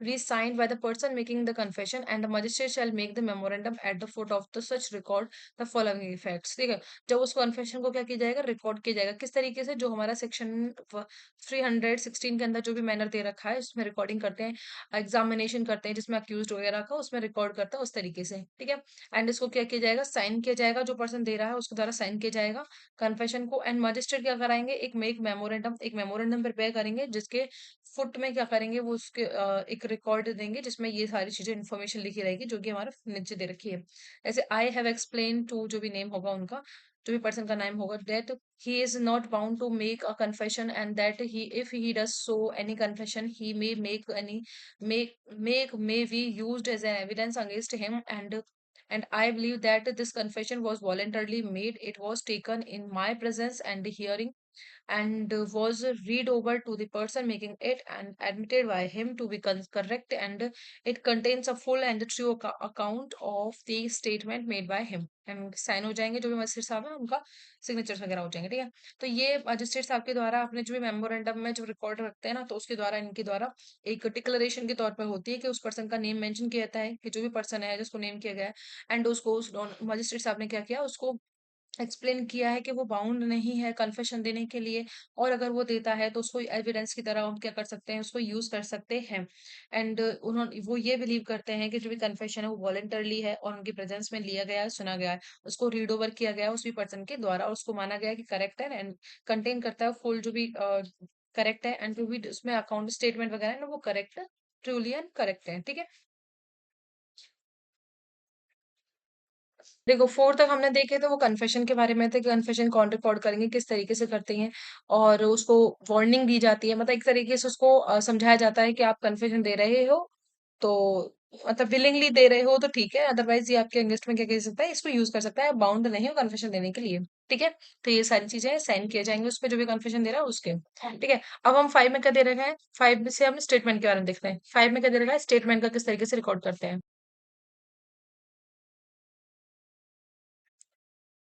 be signed by the person making the confession and the magistrate shall make the memorandum at the foot of the such record the following effects. ठीक है, जब उस confession को क्या किया जाएगा, record किया जाएगा, किस तरीके से, जो हमारा सेक्शन 316 के अंदर जो भी मैनर दे रखा है उसमें रिकॉर्डिंग करते हैं, एग्जामिनेशन करते हैं जिसमें अक्यूज वगैरह का, उसमें रिकॉर्ड करता है उस तरीके से। ठीक है, एंड इसको क्या किया जाएगा, साइन किया जाएगा, जो पर्सन दे रहा है उसके द्वारा साइन किया जाएगा कन्फेशन को। एंड मजिस्ट्रेट क्या कराएंगे, एक मेमोरेंडम प्रिपेयर करेंगे जिसके फुट में क्या करेंगे, वो उसके एक रिकॉर्ड देंगे जिसमें ये सारी चीजें इन्फॉर्मेशन लिखी रहेगी जो कि हमारा नीचे दे रखी है। ऐसे आई हैव एक्सप्लेन टू, जो भी नेम होगा उनका, जो भी पर्सन का नाम होगा, that he is not bound to make a confession and that he if he does so any confession he may make any may be used as an evidence against him and I believe that this confession was voluntarily made. It was taken in my presence and hearing and was read over to the person making it and admitted by him to be correct and it contains a full and true account of the statement made by him and sign हो जाएंगे, जो भी magistrate साहब है उनका signatures वगैरह हो जाएंगे। ठीक है, तो ये मजिस्ट्रेट साहब के द्वारा अपने जो भी मेमोरेंडम में जो रिकॉर्ड रखते हैं ना, तो उसके द्वारा इनके द्वारा एक डिक्लेरेशन के तौर पर होती है कि उस पर्सन का नेम मेंशन किया जाता है, कि जो भी पर्सन है जिसको नेम किया गया है, एंड उसको उस मजिस्ट्रेट साहब ने क्या किया, उसको एक्सप्लेन किया है कि वो बाउंड नहीं है कन्फेशन देने के लिए, और अगर वो देता है तो उसको एविडेंस की तरह हम क्या कर सकते हैं, उसको यूज कर सकते हैं। एंड उन्होंने वो ये बिलीव करते हैं कि जो भी कन्फेशन है वो वॉलंटरली है और उनकी प्रेजेंस में लिया गया है, सुना गया है, उसको रीड ओवर किया गया है उस भी पर्सन के द्वारा, और उसको माना गया है कि करेक्ट है एंड कंटेन करता है फुल जो भी करेक्ट है, एंड जो भी उसमें अकाउंट स्टेटमेंट वगैरह है ना वो करेक्ट, ट्रूली एंड करेक्ट है। ठीक है, देखो 4 तक हमने देखे तो वो कन्फेशन के बारे में थे कि कन्फेशन कौन रिकॉर्ड करेंगे, किस तरीके से करते हैं, और उसको वार्निंग दी जाती है, मतलब एक तरीके से उसको समझाया जाता है कि आप कन्फेशन दे रहे हो तो मतलब विलिंगली दे रहे हो तो ठीक है, अदरवाइज ये आपके अगेंस्ट में क्या कह सकता है, इसको यूज कर सकता है, बाउंड नहीं हो कन्फेशन देने के लिए। ठीक है, तो ये सारी चीजें साइन किए जाएंगे उस पे जो भी कन्फेशन दे रहा है उसके। ठीक है, अब हम 5 में क्या दे रहे हैं, 5 से हम स्टेटमेंट के बारे में देखते हैं। 5 में क्या दे रखा है, स्टेटमेंट का किस तरीके से रिकॉर्ड करते हैं।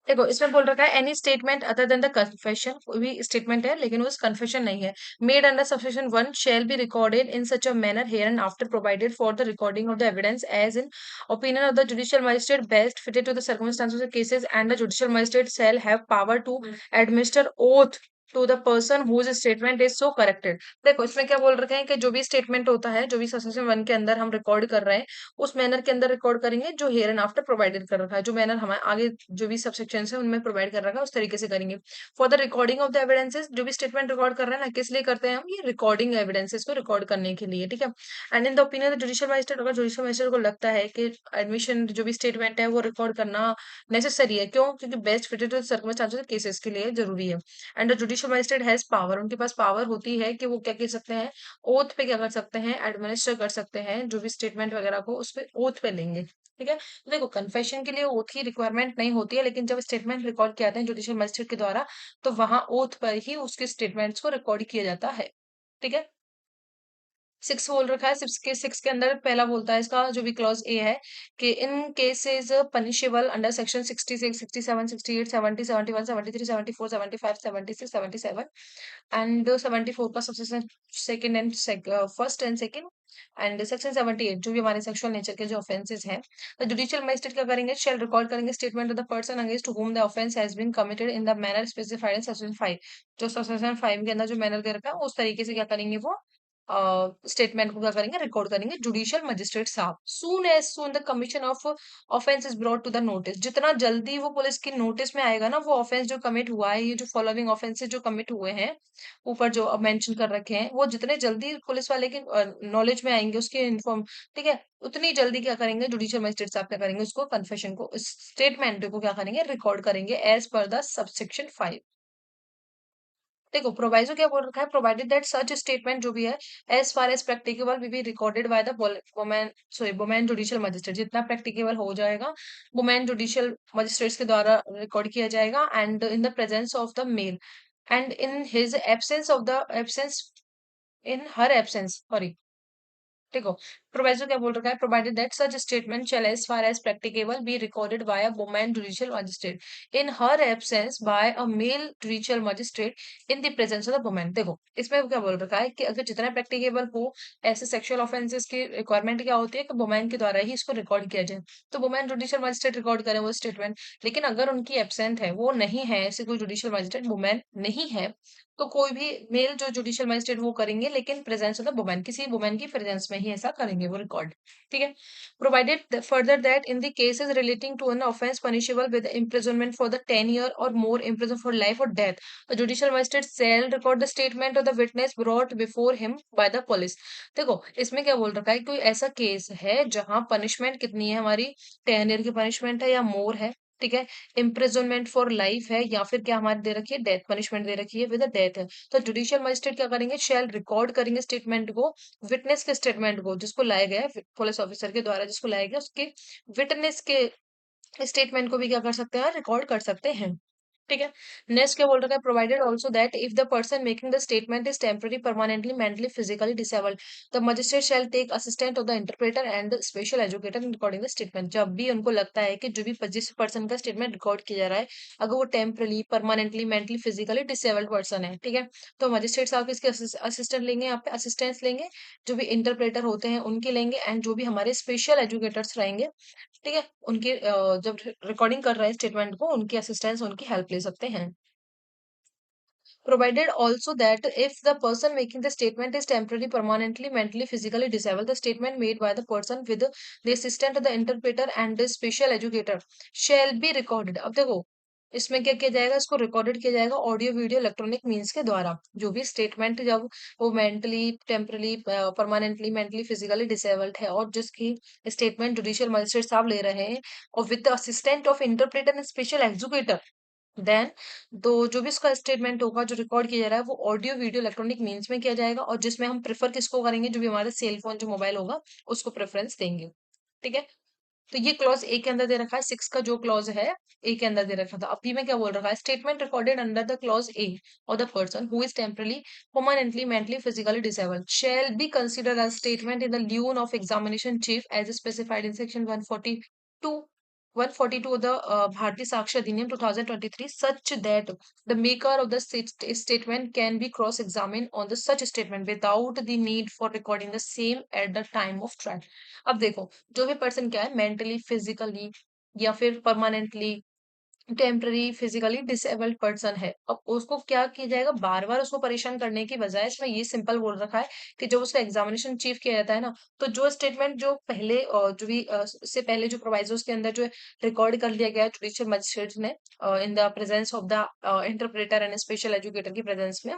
देखो इसमें बोल रखा है any statement other than the confession, कोई भी स्टेटमेंट है लेकिन वो कन्फेशन नहीं है, made under subsection 1 shall be recorded in such a manner hereinafter provided for the recording of the evidence as in opinion of the judicial magistrate best fitted to the circumstances of cases and the judicial magistrate shall have power to administer oath to the person whose statement is so corrected. देखो इसमें क्या बोल रखे हैं कि जो भी statement होता है, जो भी सबसेक्शन 1 के अंदर हम रिकॉर्ड कर रहे हैं, उस मैनर के अंदर रिकॉर्ड करेंगे जो हियर एंड आफ्टर प्रोवाइडेड कर रखा है, जो मैनर हमारे आगे जो भी सबसेक्शन है उनमें प्रोवाइड कर रखा है उस तरीके से करेंगे। For the recording of the evidences, जो भी स्टेटमेंट रिकॉर्ड कर रहे हैं ना, किस लिए करते हैं हम, ये रिकॉर्डिंग एविडेंसेस को रिकॉर्ड करने के लिए। ठीक है, and in the opinion judicial magistrate, अगर जुडिशियल मजिस्ट्रेट को लगता है कि एडमिशन जो भी स्टेटमेंट है वो रिकॉर्ड करना नेसेसरी है, क्यों, क्योंकि best fitted to circumstances cases के लिए जरूरी है, and the judicial magistrate has power, उनके पास पावर होती है कि वो क्या कह सकते हैं, ओथ पे क्या कर सकते हैं, एडमिनिस्टर कर सकते हैं, जो भी स्टेटमेंट वगैरह को उस पे ओथ पे लेंगे। ठीक है, तो देखो कन्फेशन के लिए ओथ की रिक्वायरमेंट नहीं होती है, लेकिन जब स्टेटमेंट रिकॉर्ड किए जाते हैं जुडिशियल मजिस्ट्रेट के द्वारा, तो वहां ओथ पर ही उसके स्टेटमेंट्स को रिकॉर्ड किया जाता है। ठीक है, 6 बोल रखा है, 6 के अंदर पहला बोलता है इसका जो भी क्लॉज़ ए है कि इन cases punishable under section 66, 67, 68, 70, 71, 73, 74, 75, 76, 77 and 74 का subsection second and first and second and section 78 जो भी हमारे सेक्सुअल नेचर के जो ऑफेंसेस हैं, द जुडिशियल मजिस्ट्रेट क्या करेंगे, शेल रिकॉर्ड करेंगे statement of the person against whom the offence has been committed in the manner specified in section 5। जो सेक्शन 5 के अंदर जो मैनर दे रखा है उस तरीके से क्या करेंगे वो स्टेटमेंट को क्या करेंगे, रिकॉर्ड करेंगे जुडिशियल मजिस्ट्रेट साहब। Soon the commission of offence is brought to the notice, जितना जल्दी वो पुलिस की नोटिस में आएगा ना वो ऑफेंस जो कमिट हुआ है, ये जो फॉलोइंग ऑफेंसेस जो कमिट हुए हैं ऊपर जो अब मेंशन कर रखे हैं, वो जितने जल्दी पुलिस वाले के नॉलेज में आएंगे उसके इन्फॉर्म, ठीक है, उतनी जल्दी क्या करेंगे जुडिशियल मजिस्ट्रेट साहब क्या करेंगे, उसको कन्फेशन को स्टेटमेंट को क्या करेंगे, रिकॉर्ड करेंगे एज पर द सबसेक्शन 5। देखो प्रोवाइजो क्या बोल रखा है, प्रोवाइडेड दैट सच स्टेटमेंट जो भी है as far as practicable will be recorded by the women, sorry women judicial magistrate, जितना प्रैक्टिकेबल हो जाएगा वुमेन जुडिशियल मजिस्ट्रेट्स के द्वारा रिकॉर्ड किया जाएगा and in the presence of the male and in his absence of the absence, in her absence sorry, देखो proviso क्या बोल रखा है, provided that such statement shall as far as practicable be recorded by a women judicial magistrate in her absence by a male judicial magistrate in the presence of the women. देखो इसमें क्या बोल रखा है कि अगर जितना प्रैक्टिकेबल हो ऐसे सेक्सुअल ऑफेंसेस की रिक्वायरमेंट क्या होती है कि वुमेन के द्वारा ही इसको रिकॉर्ड किया जाए, तो वुमेन जुडिशियल मजिस्ट्रेट रिकॉर्ड करे वो स्टेटमेंट। लेकिन अगर उनकी एब्सेंट है, वो नहीं है, ऐसे कोई जुडिशियल मजिस्ट्रेट वुमेन नहीं है, तो कोई भी मेल जो जुडिशियल मजिस्ट्रेट वो करेंगे, लेकिन प्रेजेंस ऑफ द वुमेन, किसी वुमेन की प्रेजेंस में ही ऐसा करेंगे वो रिकॉर्ड। ठीक है, provided further that in the cases relating to an offence punishable with imprisonment for the 10 year or more imprisonment for life or death, a judicial magistrate shall record the statement of the witness brought before him by the police। देखो इसमें क्या बोल रखा है, कोई ऐसा case है जहां पनिशमेंट कितनी है हमारी, 10 ईयर की पनिशमेंट है या मोर है, ठीक है, इम्प्रिजनमेंट फॉर लाइफ है या फिर क्या हमारी दे रखी है, डेथ पनिशमेंट दे रखी है विद डेथ है, तो जुडिशियल मजिस्ट्रेट क्या करेंगे, शेल रिकॉर्ड करेंगे स्टेटमेंट को, विटनेस के स्टेटमेंट को जिसको लाया गया है पुलिस ऑफिसर के द्वारा जिसको लाया गया उसके विटनेस के स्टेटमेंट को भी क्या कर सकते हैं, रिकॉर्ड कर सकते हैं। ठीक है, नेक्स्ट क्या बोल रखा है, provided also that if the person making the statement is temporary permanently mentally physically disabled, the magistrate shall take assistant of the interpreter and the special educator in recording the statement. जब भी उनको लगता है कि जो भी जिस person का स्टेटमेंट रिकॉर्ड किया जा रहा है अगर वो temporarily permanently mentally physically disabled person है, ठीक है, तो मजिस्ट्रेट साहब किसके असिस्टेंट लेंगे, यहाँ पे असिस्टेंट्स लेंगे, जो भी इंटरप्रेटर होते हैं उनके लेंगे एंड जो भी हमारे स्पेशल एजुकेटर्स रहेंगे, ठीक है, उनके जब रिकॉर्डिंग कर रहे हैं स्टेटमेंट को उनकी असिस्टेंस उनकी हेल्प ले सकते हैं। Provided also that if the person making the statement is temporarily, permanently, mentally, physically disabled, the statement made by the person with the assistant of the interpreter and the special educator shall be recorded। अब देखो इसमें क्या किया जाएगा, इसको recorded किया जाएगा audio video electronic means के द्वारा, जो भी स्टेटमेंट जब वो mentally temporarily permanently mentally physically disabled है और जिसकी स्टेटमेंट जुडिशियल मजिस्ट्रेट साहब ले रहे हैं और with the assistant of interpreter and special educator, then तो जो भी इसका स्टेटमेंट होगा जो रिकॉर्ड किया जा रहा है वो ऑडियो वीडियो इलेक्ट्रॉनिक मीन्स में किया जाएगा और जिसमें हम प्रेफर किसको करेंगे, जो भी हमारा सेल फोन जो मोबाइल होगा उसको प्रेफरेंस देंगे। ठीक है, तो ये क्लॉज ए के अंदर दे रखा है, 6 का जो क्लॉज है ए के अंदर दे रखा था। अभी में क्या बोल रखा है, statement recorded under the clause A और the person who is temporarily permanently mentally physically disabled shall be considered as statement in the lieu of examination chief as specified in section 142 142 of the Bharatiya Sakshi Adhiniyam 2023 such that the maker of the statement can be cross-examined on the such statement without the need for recording the same at the time of trial। अब देखो जो भी person क्या है mentally physically या फिर permanently temporary physically disabled person है, अब उसको क्या किया जाएगा, बार बार उसको परेशान करने की बजाय इसमें ये सिंपल बोल रखा है कि जब उसका एग्जामिनेशन चीफ किया जाता है ना, तो जो स्टेटमेंट जो पहले जो भी इससे पहले जो प्रोवाइजोस के अंदर जो रिकॉर्ड कर लिया गया जुडिशियल मजिस्ट्रेट ने इन the presence of the interpreter and special educator की प्रेजेंस में,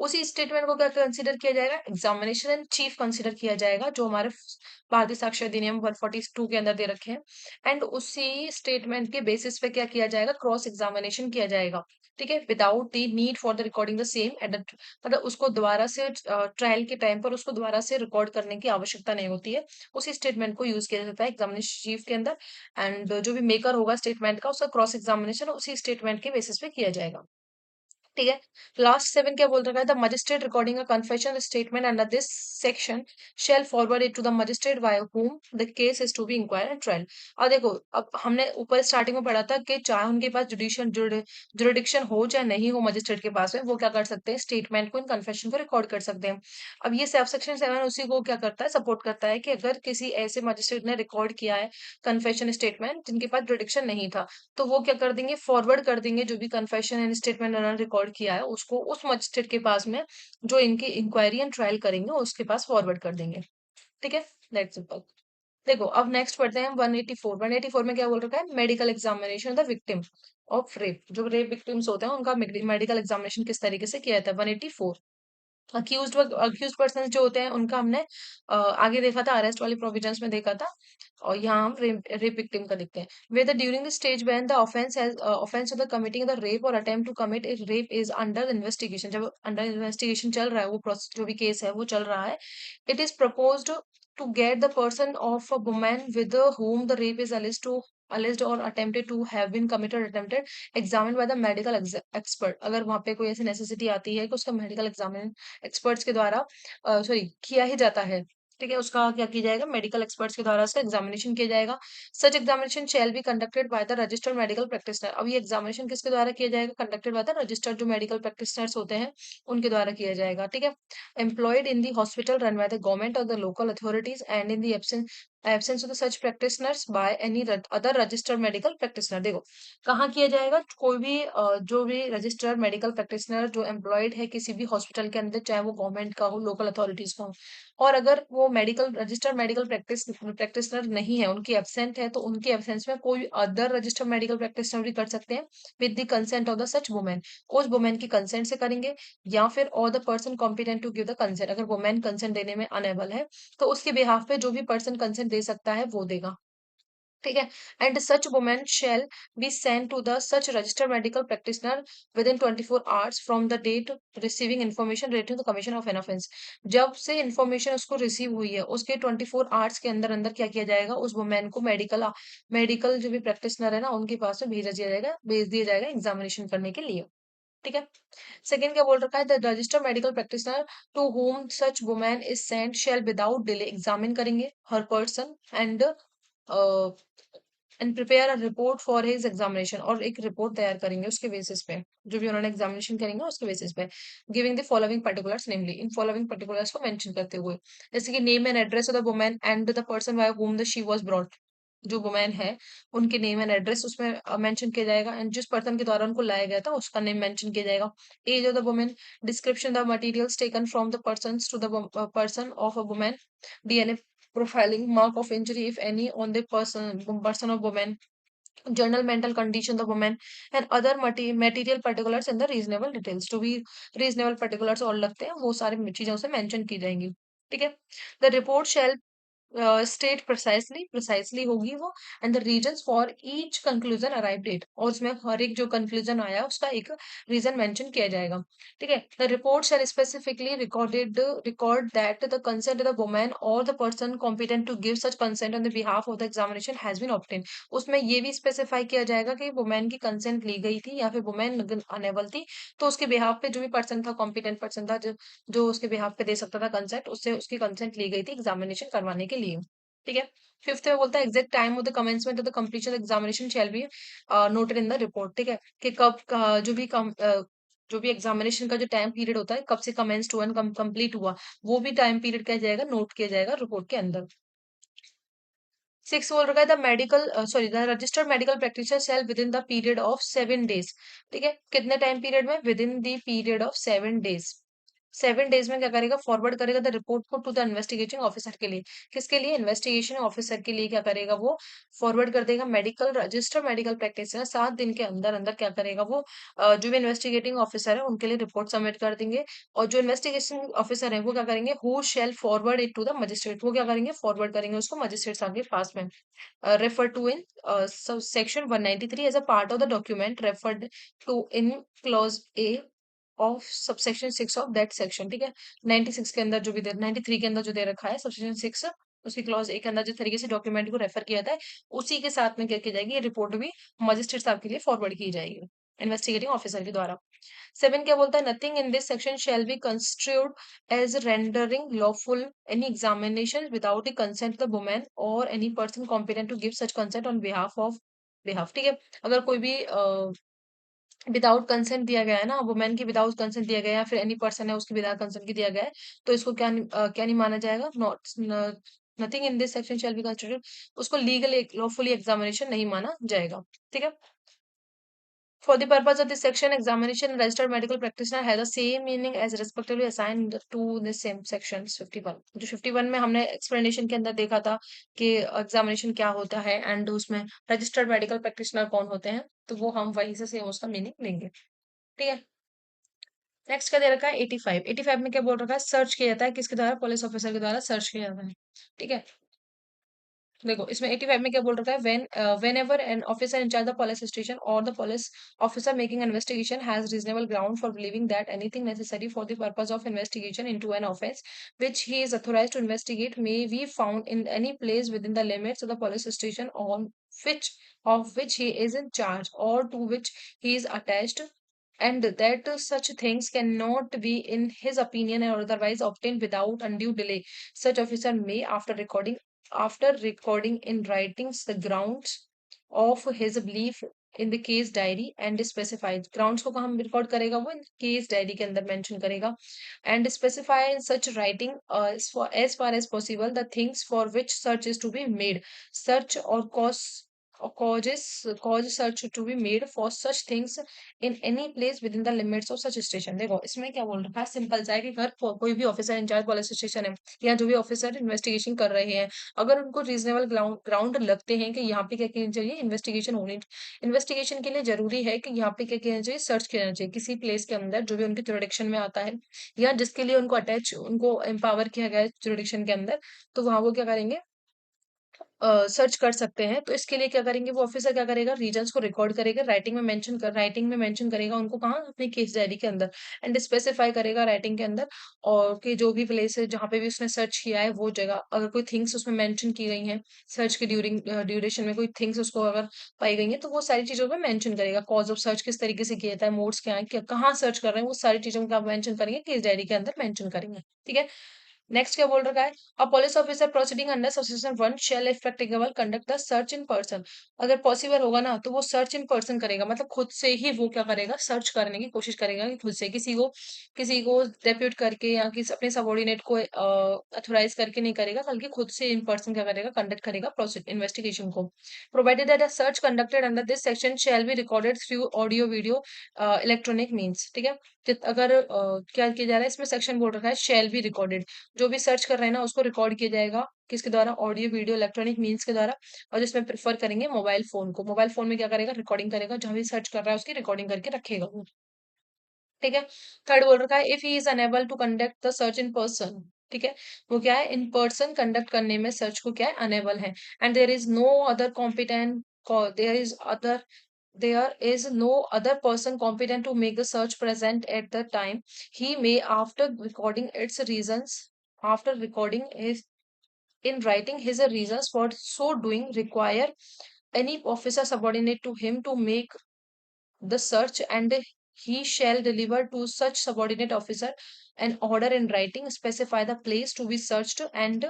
उसी स्टेटमेंट को क्या कंसिडर किया जाएगा, एग्जामिनेशन चीफ कंसिडर किया जाएगा जो हमारे भारतीय साक्ष्य अधिनियम 142 के अंदर दे रखे हैं एंड उसी स्टेटमेंट के बेसिस पे क्या किया जाएगा, क्रॉस एग्जामिनेशन किया जाएगा। ठीक है, without the need for the recording the same at the, मतलब उसको दोबारा से ट्रायल के टाइम पर उसको दोबारा से रिकॉर्ड करने की आवश्यकता नहीं होती है, उसी स्टेटमेंट को यूज किया जाता है एग्जामिनेशन चीफ के अंदर एंड जो भी मेकर होगा स्टेटमेंट का उसका क्रॉस एग्जामिनेशन उसी स्टेटमेंट के बेसिस पे किया जाएगा। ठीक है। लास्ट 7 क्या बोल रखा है, the magistrate recording a confession statement under this section shall forward it to the magistrate by whom the case is to be inquired and trial. और देखो, अब हमने ऊपर स्टार्टिंग में पढ़ा था कि चाहे उनके पास जुडिशियल जुरिडिक्शन हो चाहे नहीं हो मजिस्ट्रेट के पास में, वो क्या कर सकते हैं, स्टेटमेंट को इन कन्फेशन को रिकॉर्ड कर सकते हैं। अब ये सब सेक्शन 7 उसी को क्या करता है, सपोर्ट करता है कि अगर किसी ऐसे मजिस्ट्रेट ने रिकॉर्ड किया है कन्फेशन स्टेटमेंट जिनके पास जुरिडिक्शन नहीं था, तो वो क्या कर देंगे, फॉरवर्ड कर देंगे जो भी कन्फेशन एंड स्टेटमेंट उन्होंने रिकॉर्ड किया है उसको उस मजिस्ट्रेट के पास में जो इनकी इंक्वायरी एंड ट्रायल करेंगे उसके पास फॉरवर्ड कर देंगे। ठीक है, दैट्स सिंपल। देखो अब नेक्स्ट पढ़ते हैं हम 184। 184 में क्या बोल रखा है, medical examination the victim of rape. जो रेप विक्टिम्स होते हैं उनका मेडिकल एग्जामिनेशन किस तरीके से किया जाता है। 184, अक्यूज पर्सन जो होते हैं उनका हमने आगे देखा था, अरेस्ट वाली प्रोविजंस में देखा था, और यहाँ हम रेप विक्टिम का देखते हैं। Whether during the stage when the offence of the committing the rape और attempt to commit a rape is under investigation, जब अंडर इन्वेस्टिगेशन चल रहा है वो जो भी केस है वो चल रहा है, it is proposed to get the person of a woman with whom the rape is alleged or attempted to have been committed or attempted examined by the medical expert। अगर वहां पे कोई ऐसी नेसेसिटी आती है कि उसका मेडिकल एग्जामिन एक्सपर्ट्स के द्वारा सॉरी किया ही जाता है, ठीक है, उसका क्या किया जाएगा, मेडिकल एक्सपर्ट्स के द्वारा उसका एग्जामिनेशन किया जाएगा। Such examination shall be conducted by the registered medical practitioner. अब ये एग्जामिनेशन किसके द्वारा किया जाएगा, कंडक्टेड बाय द रजिस्टर्ड जो मेडिकल प्रैक्टिशनर्स होते हैं उनके द्वारा किया जाएगा। ठीक है, employed in the hospital run by the government or the local authorities and in the absence of the such practitioners by any other registered medical practitioner। देखो कहाँ किया जाएगा, कोई भी जो भी रजिस्टर्ड मेडिकल प्रैक्टिशनर जो एम्प्लॉयड है किसी भी हॉस्पिटल के अंदर, चाहे वो गवर्नमेंट का हो लोकल अथॉरिटीज का हो, और अगर वो मेडिकल रजिस्टर्ड मेडिकल प्रैक्टिशनर नहीं है, उनकी एब्सेंट है, तो उनकी एब्सेंस में कोई अदर रजिस्टर्ड मेडिकल प्रैक्टिशनर भी कर सकते हैं with the consent of the such women. उस वुमेन की कंसेंट से करेंगे, या फिर or the person competent to give the consent, अगर वुमेन कंसेंट देने में अनेबल है तो उसके बिहाफ पे जो भी पर्सन कंसेंट दे सकता है वो देगा। ठीक है, and such women shall be send to the such registered medical practitioner within 24 hours from the date receiving information relating to the commission of an offence. जब से इन्फॉर्मेशन उसको रिसीव हुई है उसके 24 आवर्स के अंदर अंदर क्या किया जाएगा, उस वुमेन को मेडिकल मेडिकल जो भी प्रैक्टिशनर है ना उनके पास में भेज दिया जाएगा एग्जामिनेशन करने के लिए। ठीक है, सेकंड क्या बोल रखा है, the registered medical practitioner to whom such women is sent shall without delay examine करेंगे her person and prepare a report for his examination, और एक रिपोर्ट तैयार करेंगे उसके बेसिस पे, जो भी उन्होंने एग्जामिनेशन करेंगे उसके बेसिस पे। Giving the following particulars, namely in following particulars को मेंशन करते हुए, जैसे कि name and address of the women and the person by whom the she was brought. जो वुमेन है उनके नेम एंड एड्रेस उसमें मेंशन किया जाएगा, एंड जिस पर्सन के द्वारा उनको लाया गया था उसका नेम मेंशन किया जाएगा। Age of the women, description the materials taken from the person to the person of a women, DNA profiling, mark of injury if any on the person of woman, general mental condition the woman, and other material particulars in the reasonable details। जो भी reasonable particulars और लगते हैं वो सारी चीजें उसे mention की जाएंगी। ठीक है, the report shall state precisely होगी वो, and the reasons for each conclusion arrived at, और उसमें हर एक जो कंक्लूजन आया उसका एक रीजन मेंशन किया जाएगा। ठीक है, the report shall specifically record that the consent of the women और the person competent to give such consent on the behalf of the examination has been obtain. उसमें ये भी स्पेसिफाई किया जाएगा कि वुमेन की कंसेंट ली गई थी या फिर वुमेन अनेबल थी, तो उसके बिहाफ पे जो भी पर्सन था, कॉम्पिटेंट पर्सन था, जो उसके बिहाफ पे दे सकता था कंसेंट, उससे उसकी कंसेंट ली गई थी एग्जामिनेशन करवाने के लिए। ठीक है, फिफ्थ में बोलता है exact time of the commencement of the completion examination shall be noted in the report. ठीक है, कि कब जो भी एग्जामिनेशन का जो टाइम पीरियड होता है, कब से कमेंस हुआ कंप्लीट हुआ, वो भी टाइम पीरियड क्या जाएगा, नोट किया जाएगा रिपोर्ट के अंदर। सिक्स बोल रखा है the medical sorry the registered medical practitioner shall within the period of 7 days. ठीक है, कितने टाइम पीरियड में, within the period of 7 days. 7 days में क्या करेगा, फॉरवर्ड करेगा द रिपोर्ट को टू द इन्वेस्टिगेटिंग ऑफिसर के लिए। किसके लिए, इन्वेस्टिगेशन ऑफिसर के लिए क्या करेगा वो, फॉरवर्ड कर देगा। मेडिकल रजिस्टर मेडिकल प्रैक्टिशनर 7 दिन के अंदर अंदर क्या करेगा वो, जो भी इन्वेस्टिगेटिंग ऑफिसर है उनके लिए रिपोर्ट सबमिट कर देंगे, और जो इन्वेस्टिगेशन ऑफिसर है वो क्या करेंगे, who shall forward it to the magistrate, वो क्या करेंगे, फॉरवर्ड करेंगे उसको मजिस्ट्रेट के पास में। Referred to in section 193 as a part of the document referred to in clause A of subsection 6 of that section। ठीक है, 96 के अंदर जो भी 93 के अंदर जो दे रखा है सबसेक्शन 6, उसकी क्लॉज ए के अंदर जिस तरीके से डॉक्यूमेंट को रेफर किया था है, उसी के साथ में क्या की जाएगी, ये रिपोर्ट भी मजिस्ट्रेट साहब के लिए फॉरवर्ड की जाएगी। इन्वेस्टिगेटिंग ऑफिसर के द्वारा। 7 क्या बोलता है, nothing in this section shall be construed as rendering lawful any examination without the consent the women और any person competent to give such consent on behalf of behalf. ठीक है, अगर कोई भी विदाउट कंसेंट दिया गया है ना, वुमेन की विदाउट कंसेंट दिया गया है या फिर एनी पर्सन है उसकी विदाउट कंसेंट की दिया गया है, तो इसको क्या नहीं माना जाएगा, not nothing in this section shall be construed, उसको लीगल लॉफुली एग्जामिनेशन नहीं माना जाएगा। ठीक है, for the purpose of this section, examination registered medical practitioner has the same meaning as respectively assigned to the same sections 51। जो 51 में हमने explanation के अंदर देखा था कि examination क्या होता है एंड उसमें registered medical practitioner कौन होते हैं, तो वो हम वहीं से सेम उसका मीनिंग लेंगे। ठीक है, नेक्स्ट क्या दे रखा है 85। 85 में क्या बोल रखा है, सर्च किया जाता है किसके द्वारा, पुलिस ऑफिसर के द्वारा सर्च किया जाता है। ठीक है, देखो इसमें 85 में क्या बोल रखा है, whenever an officer in charge the police station और the police officer making investigation has reasonable ground for believing that anything necessary for the purpose of investigation into an offence which he is authorized to investigate may be found in any place within the limits of the police station on which of which he is in charge or to which he is attached, and that such things cannot be in his opinion or otherwise obtained without undue delay. Such officer may, after recording in writings the grounds of his belief in the case diary and specified grounds को कहाँ record करेगा, वो case diary के अंदर mention करेगा and specify in such writing as far as possible the things for which search is to be made, search or cause search to be made for such things in any place within the limits of such station। देखो इसमें क्या बोल रखा है, simple सा है कि अगर कोई भी ऑफिसर इंचार्ज पुलिस स्टेशन है या जो भी ऑफिसर इन्वेस्टिगेशन कर रहे हैं, अगर उनको रीजनेबल ग्राउंड लगते हैं कि यहाँ पे क्या कहना चाहिए, इन्वेस्टिगेशन होनी, इन्वेस्टिगेशन के लिए जरूरी है कि यहाँ पे क्या कहना चाहिए, सर्च किया चाहिए किसी प्लेस के अंदर जो भी उनके जुरिडिक्शन में आता है या जिसके लिए उनको एम्पावर किया गया है जुरिडिक्शन के अंदर, तो वहां वो क्या करेंगे, सर्च कर सकते हैं। तो इसके लिए क्या करेंगे, वो ऑफिसर क्या करेगा, रीजंस को रिकॉर्ड करेगा, राइटिंग में मेंशन करेगा उनको, कहाँ, अपनी केस डायरी के अंदर, एंड स्पेसिफाई करेगा राइटिंग के अंदर, और कि जो भी प्लेस है जहाँ पे भी उसने सर्च किया है वो जगह, अगर कोई थिंग्स उसमें मेंशन की गई हैं सर्च के ड्यूरेशन में, कोई थिंग्स उसको अगर पाई गई हैं तो वो सारी चीजों में मेंशन करेगा, कॉज ऑफ सर्च किस तरीके से किया जाता है, मोड्स क्या है, कहाँ सर्च कर रहे हैं, वो सारी चीजों का मेंशन करेंगे, केस डायरी के अंदर मेंशन करेंगे। ठीक है, नेक्स्ट क्या बोल रखा है, a police officer proceeding under subsection 1 shall if practicable conduct the search in person. अगर पॉसिबल होगा ना तो वो सर्च इन पर्सन करेगा, मतलब खुद से ही वो क्या करेगा, सर्च करने की कोशिश करेगा, कि खुद से किसी को डेप्यूट करके या किसी अपने सबॉर्डिनेट को अथोराइज करके नहीं करेगा, बल्कि खुद से इन पर्सन क्या करेगा, कंडक्ट करेगा प्रोसीड इन्वेस्टिगेशन को। Provided that a search conducted under this section shall be recorded through audio video electronic means. ठीक है, अगर क्या किया जा रहा है, इसमें सेक्शन बोल रखा है शैल बी रिकॉर्डेड, जो भी सर्च कर रहे हैं ना उसको रिकॉर्ड किया जाएगा किसके द्वारा, ऑडियो वीडियो इलेक्ट्रॉनिक मीन्स के द्वारा, और जिसमें प्रेफर करेंगे मोबाइल फोन को, मोबाइल फोन में क्या करेगा, रिकॉर्डिंग करेगा, जहां भी सर्च कर रहा है उसकी रिकॉर्डिंग करके रखेगा वो। ठीक है, थर्ड बोल रखा है if he is unable to conduct the search in person. ठीक है, वो क्या है, इन पर्सन कंडक्ट करने में सर्च को क्या है, अनेबल है, and there is no other competent, there is other there is no other person competent to make the search present at the time, he may after recording his in writing his reasons for so doing require any officer subordinate to him to make the search, and he shall deliver to such subordinate officer an order in writing, specify the place to be searched, and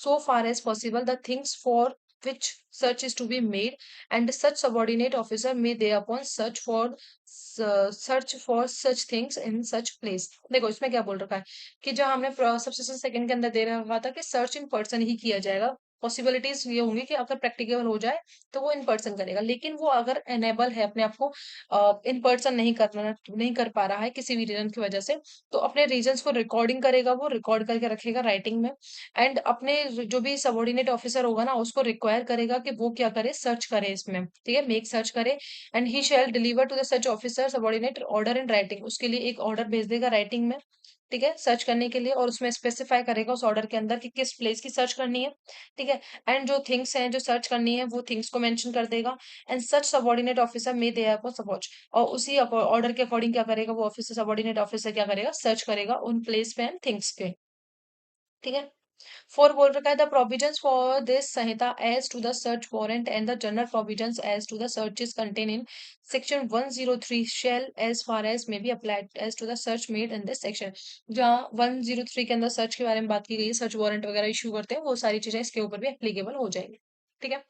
so far as possible the things for which search is to be made, and such subordinate officer may thereupon search for such things in such place। देखो इसमें क्या बोल रखा है कि जो हमने subsection second के अंदर दे रखा था कि सर्च इन पर्सन ही किया जाएगा, पॉसिबिलिटीज ये होंगी कि अगर प्रैक्टिकल हो जाए तो वो इन पर्सन करेगा, लेकिन वो अगर एनेबल है अपने आप को इन पर्सन नहीं कर पा रहा है किसी भी रीजन की वजह से, तो अपने रीजंस को रिकॉर्डिंग करेगा, वो रिकॉर्ड करके रखेगा राइटिंग में, एंड अपने जो भी सबॉर्डिनेट ऑफिसर होगा ना उसको रिक्वायर करेगा कि वो क्या करे, सर्च करे इसमें। ठीक है, मेक सर्च करे, and he shall deliver to the such officer subordinate order in writing, उसके लिए एक ऑर्डर भेज देगा राइटिंग में। ठीक है, सर्च करने के लिए, और उसमें स्पेसिफाई करेगा उस ऑर्डर के अंदर कि किस प्लेस की सर्च करनी है। ठीक है, एंड जो थिंग्स हैं जो सर्च करनी है वो थिंग्स को मेंशन कर देगा, एंड सच सबॉर्डिनेट ऑफिसर में दे आपको सपोर्ट, और उसी ऑर्डर के अकॉर्डिंग क्या करेगा, वो ऑफिसर सबॉर्डिनेट ऑफिसर क्या करेगा, सर्च करेगा उन प्लेस पे एंड थिंग्स पे। ठीक है, फोर बोल रखा है the provisions for this Sanhita as to the search warrant and the general provisions as to the searches contain in section 103 shall as far as may be applied as to the search made in this section. जहाँ 103 के अंदर search के बारे में बात की गई है, सर्च वारंट वगैरह इशू करते हैं, वो सारी चीजें इसके ऊपर भी एप्लीकेबल हो जाएंगी। ठीक है।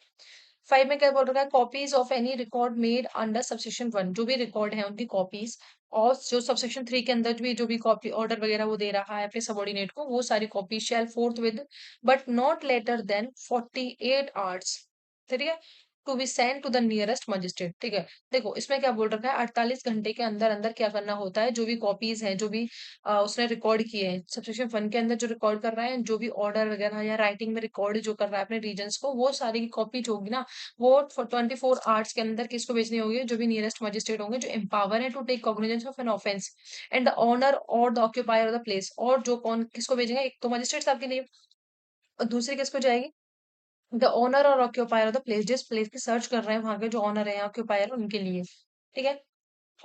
5 में क्या बोल रखा है, copies of any record made under subsection 1, जो भी रिकॉर्ड है उनकी कॉपीज, और जो सबसेक्शन 3 के अंदर भी जो भी कॉपी ऑर्डर वगैरह वो दे रहा है अपने सबॉर्डिनेट को, वो सारी copy shall forthwith but not later than 48 hours, ठीक है, to be send to the nearest magistrate. ठीक है। देखो इसमें क्या बोल रखा है, 48 घंटे के अंदर अंदर क्या करना होता है, जो भी कॉपीज हैं, जो भी उसने रिकॉर्ड किए हैं सबसेक्शन 1 के अंदर, जो रिकॉर्ड कर रहा है, जो भी ऑर्डर वगैरह या राइटिंग में रिकॉर्ड जो कर रहा है अपने रीजन्स को, वो सारी की कॉपी जो होगी ना, वो 24 आवर्स के अंदर किसको भेजनी होगी, जो भी नियरेस्ट मजिस्ट्रेट होंगे, जो एम्पावर है to take cognizance of an offence and the owner और the occupier of the place. और जो कौन किसको भेजेंगे, एक तो मजिस्ट्रेट साहब के लिए, और दूसरी किसको जाएगी, द ओनर और ऑक्यूपायर ऑफ द प्लेस, जिस प्लेस की सर्च कर रहे हैं वहां के जो ओनर है ऑक्यूपायर उनके लिए। ठीक है।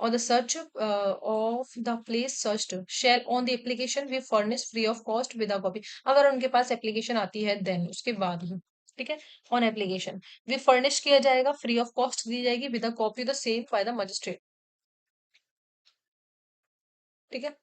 और the search of the place searched shall on the application be furnish free of cost with a copy, अगर उनके पास एप्लीकेशन आती है देन उसके बाद ही। ठीक है। ऑन एप्लीकेशन वी फर्निश किया जाएगा, फ्री ऑफ कॉस्ट दी जाएगी, with a copy the same by the magistrate. ठीक है।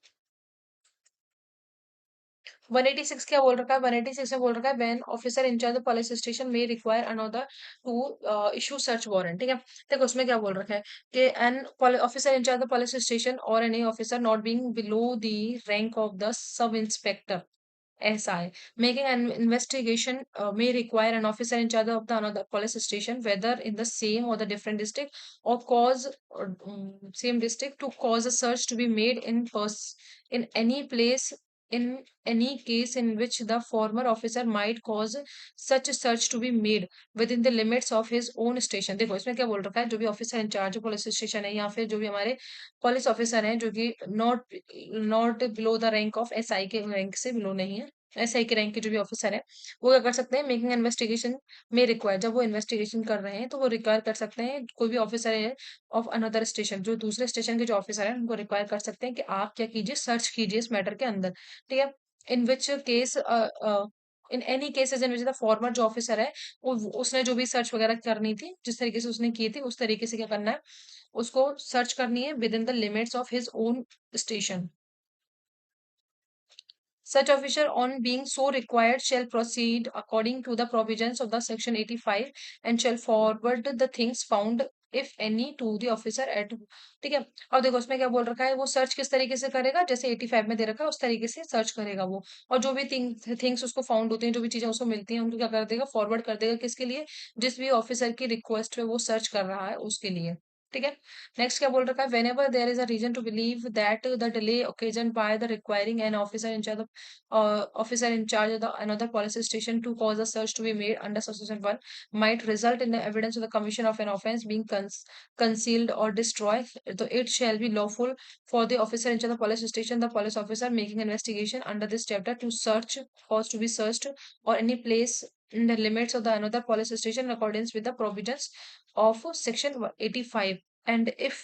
186 क्या बोल रखा है, 186 में बोल रखा है when officer in charge police station में require another to issue search warrant. ठीक है। देखो उसमें क्या बोल रखा है कि an officer in charge police station और any officer not being below the rank of the sub inspector SI making an investigation may require an officer in charge of the another police station, whether in the same or the different district, or cause or, same district, to cause a search to be made in any place, in any case in which the former officer might cause such a search to be made within the limits of his own station। देखो इसमें क्या बोल रखा है, जो भी officer in charge police station है या फिर जो भी हमारे पुलिस ऑफिसर हैं जो कि not not below the rank of SI के रैंक से बिलो नहीं है, SI के रैंक के जो भी ऑफिसर है, वो क्या कर सकते हैं, मेकिंग इन्वेस्टिगेशन में रिक्वायर, जब वो इन्वेस्टिगेशन कर रहे हैं तो वो रिक्वायर कर सकते हैं, कोई भी ऑफिसर है ऑफ अनदर स्टेशन, जो दूसरे स्टेशन के जो ऑफिसर है उनको रिक्वायर कर सकते हैं कि आप क्या कीजिए, सर्च कीजिए इस मैटर के अंदर। ठीक है। In which case in any cases in which the former जो ऑफिसर है, उसने जो भी सर्च वगैरह करनी थी, जिस तरीके से उसने की थी उस तरीके से क्या करना है, उसको सर्च करनी है with in the limits of his own station. Such officer, on being so required, shall proceed according to the provisions of the section 85 and shall forward the things found if any to the officer at। ठीक है। अब देखो उसमें क्या बोल रखा है, वो सर्च किस तरीके से करेगा, जैसे 85 में दे रखा है उस तरीके से सर्च करेगा वो, और जो भी थिंग्स उसको फाउंड होती हैं, जो भी चीजें उसको मिलती हैं, उनको क्या कर देगा, फॉरवर्ड कर देगा किसके लिए, जिस भी ऑफिसर की रिक्वेस्ट पे वो सर्च कर रहा है उसके लिए। ठीक है। नेक्स्ट क्या बोल रखा है, whenever there is a reason to believe that the delay occasioned by the requiring an officer in charge of the another police station to cause a search to be made under subsection 1 might result in the evidence of the commission of an offense being concealed or destroyed, so it shall be lawful for the officer in charge of the police station, the police officer making investigation under this chapter, to search, cause to be searched, or any place in the limits of the another police station in accordance with the provisions of section 85, and if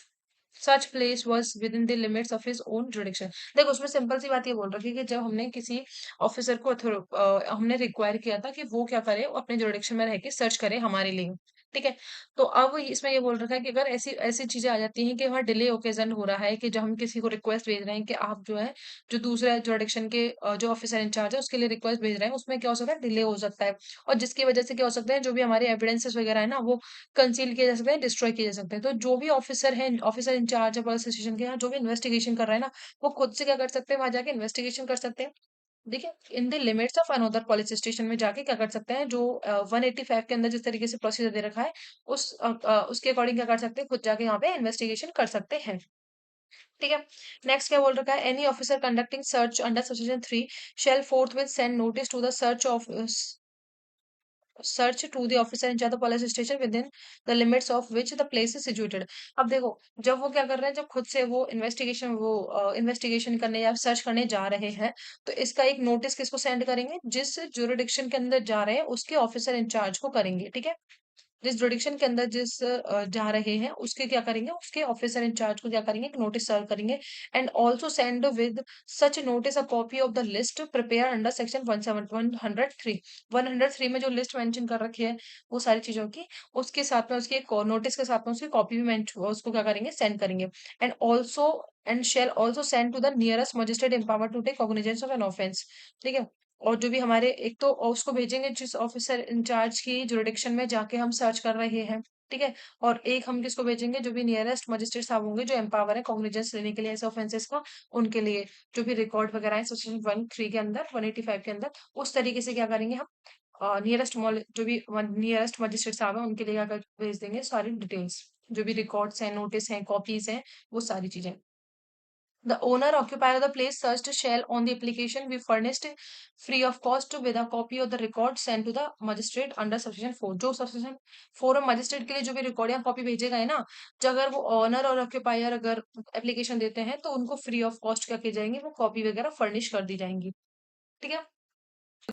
such place was within the limits of his own jurisdiction। देखो उसमें simple सी बात ये बोल रखी है कि जब हमने किसी ऑफिसर को हमने रिक्वायर किया था कि वो क्या करे, वो अपने जुरिडिक्शन में रह के सर्च करे हमारे लिए। ठीक है। तो अब इसमें ये बोल रखा है कि अगर ऐसी ऐसी चीजें आ जाती हैं कि वहाँ डिले ओकेजन हो रहा है, कि जब हम किसी को रिक्वेस्ट भेज रहे हैं कि आप जो है, जो दूसरा जुरिडिक्शन के जो ऑफिसर इंचार्ज है उसके लिए रिक्वेस्ट भेज रहे हैं, उसमें क्या हो सकता है, डिले हो सकता है, और जिसकी वजह से क्या हो सकता है, जो भी हमारे एविडेंसेस वगैरह है ना, वो कंसील किए जा सकते हैं, डिस्ट्रॉय किए जा सकते हैं। तो जो भी ऑफिसर है, ऑफिसर इंचार्ज है पुलिस स्टेशन के यहाँ, जो भी इन्वेस्टिगेशन कर रहा है ना, वो खुद से क्या कर सकते हैं, वहां जाके इन्वेस्टिगेशन कर सकते हैं। देखिए इन the limits of another police station में जाके क्या कर सकते हैं, जो 185 के अंदर जिस तरीके से प्रोसीजर दे रखा है उसके अकॉर्डिंग क्या कर सकते हैं, खुद जाके यहाँ पे इन्वेस्टिगेशन कर सकते हैं। ठीक है। नेक्स्ट क्या बोल रखा है, any officer conducting search under subsection 3 shall forthwith send notice to the search to the officer in charge of the police station within the limits of which the place is situated। अब देखो जब वो क्या कर रहे हैं, जब खुद से वो इन्वेस्टिगेशन करने या सर्च करने जा रहे हैं, तो इसका एक नोटिस किसको सेंड करेंगे, जिस जुरिडिक्शन के अंदर जा रहे हैं उसके ऑफिसर इंचार्ज को करेंगे। ठीक है। जिस जुरिडिक्शन के अंदर जा रहे हैं उसके क्या करेंगे, उसके ऑफिसर इंचार्ज को क्या करेंगे, एक नोटिस सर्व करेंगे and also send with such notice a copy of the list prepare under section 103। 103 में जो लिस्ट मेंशन कर रखी है वो सारी चीजों की, उसके साथ में उसकी एक नोटिस के साथ में उसकी कॉपी भी उसको क्या करेंगे, सेंड करेंगे and shall also send to the nearest magistrate empowered to take cognizance of an offence. ठीक है। और जो भी हमारे एक तो उसको भेजेंगे जिस ऑफिसर इंचार्ज की जुरिडिक्शन में जाके हम सर्च कर रहे हैं। ठीक है। और एक हम किसको भेजेंगे, जो भी नियरेस्ट मजिस्ट्रेट साहब होंगे जो एम्पावर है कॉग्निजेंस लेने के लिए ऐसे ऑफेंसेस का, उनके लिए जो भी रिकॉर्ड वगैरह है सेक्शन 103 के अंदर, 185 के अंदर, उस तरीके से क्या करेंगे हम, नियरेस्ट जो भी नियरेस्ट मजिस्ट्रेट साहब है उनके लिए क्या भेज देंगे सारी डिटेल्स, जो भी रिकॉर्ड्स हैं, नोटिस हैं, कॉपीज हैं, वो सारी चीजें। The owner occupier of the place searched shall on the application be furnished free of cost with a copy of the record sent to the magistrate under subsection 4। जो subsection 4 में magistrate के लिए जो भी रिकॉर्ड या copy भेजेगा है ना, जो अगर वो ओनर और ऑक्यूपायर अगर एप्लीकेशन देते हैं तो उनको फ्री ऑफ कॉस्ट क्या की जाएंगी, वो कॉपी वगैरह फर्निश कर दी जाएंगी। ठीक है।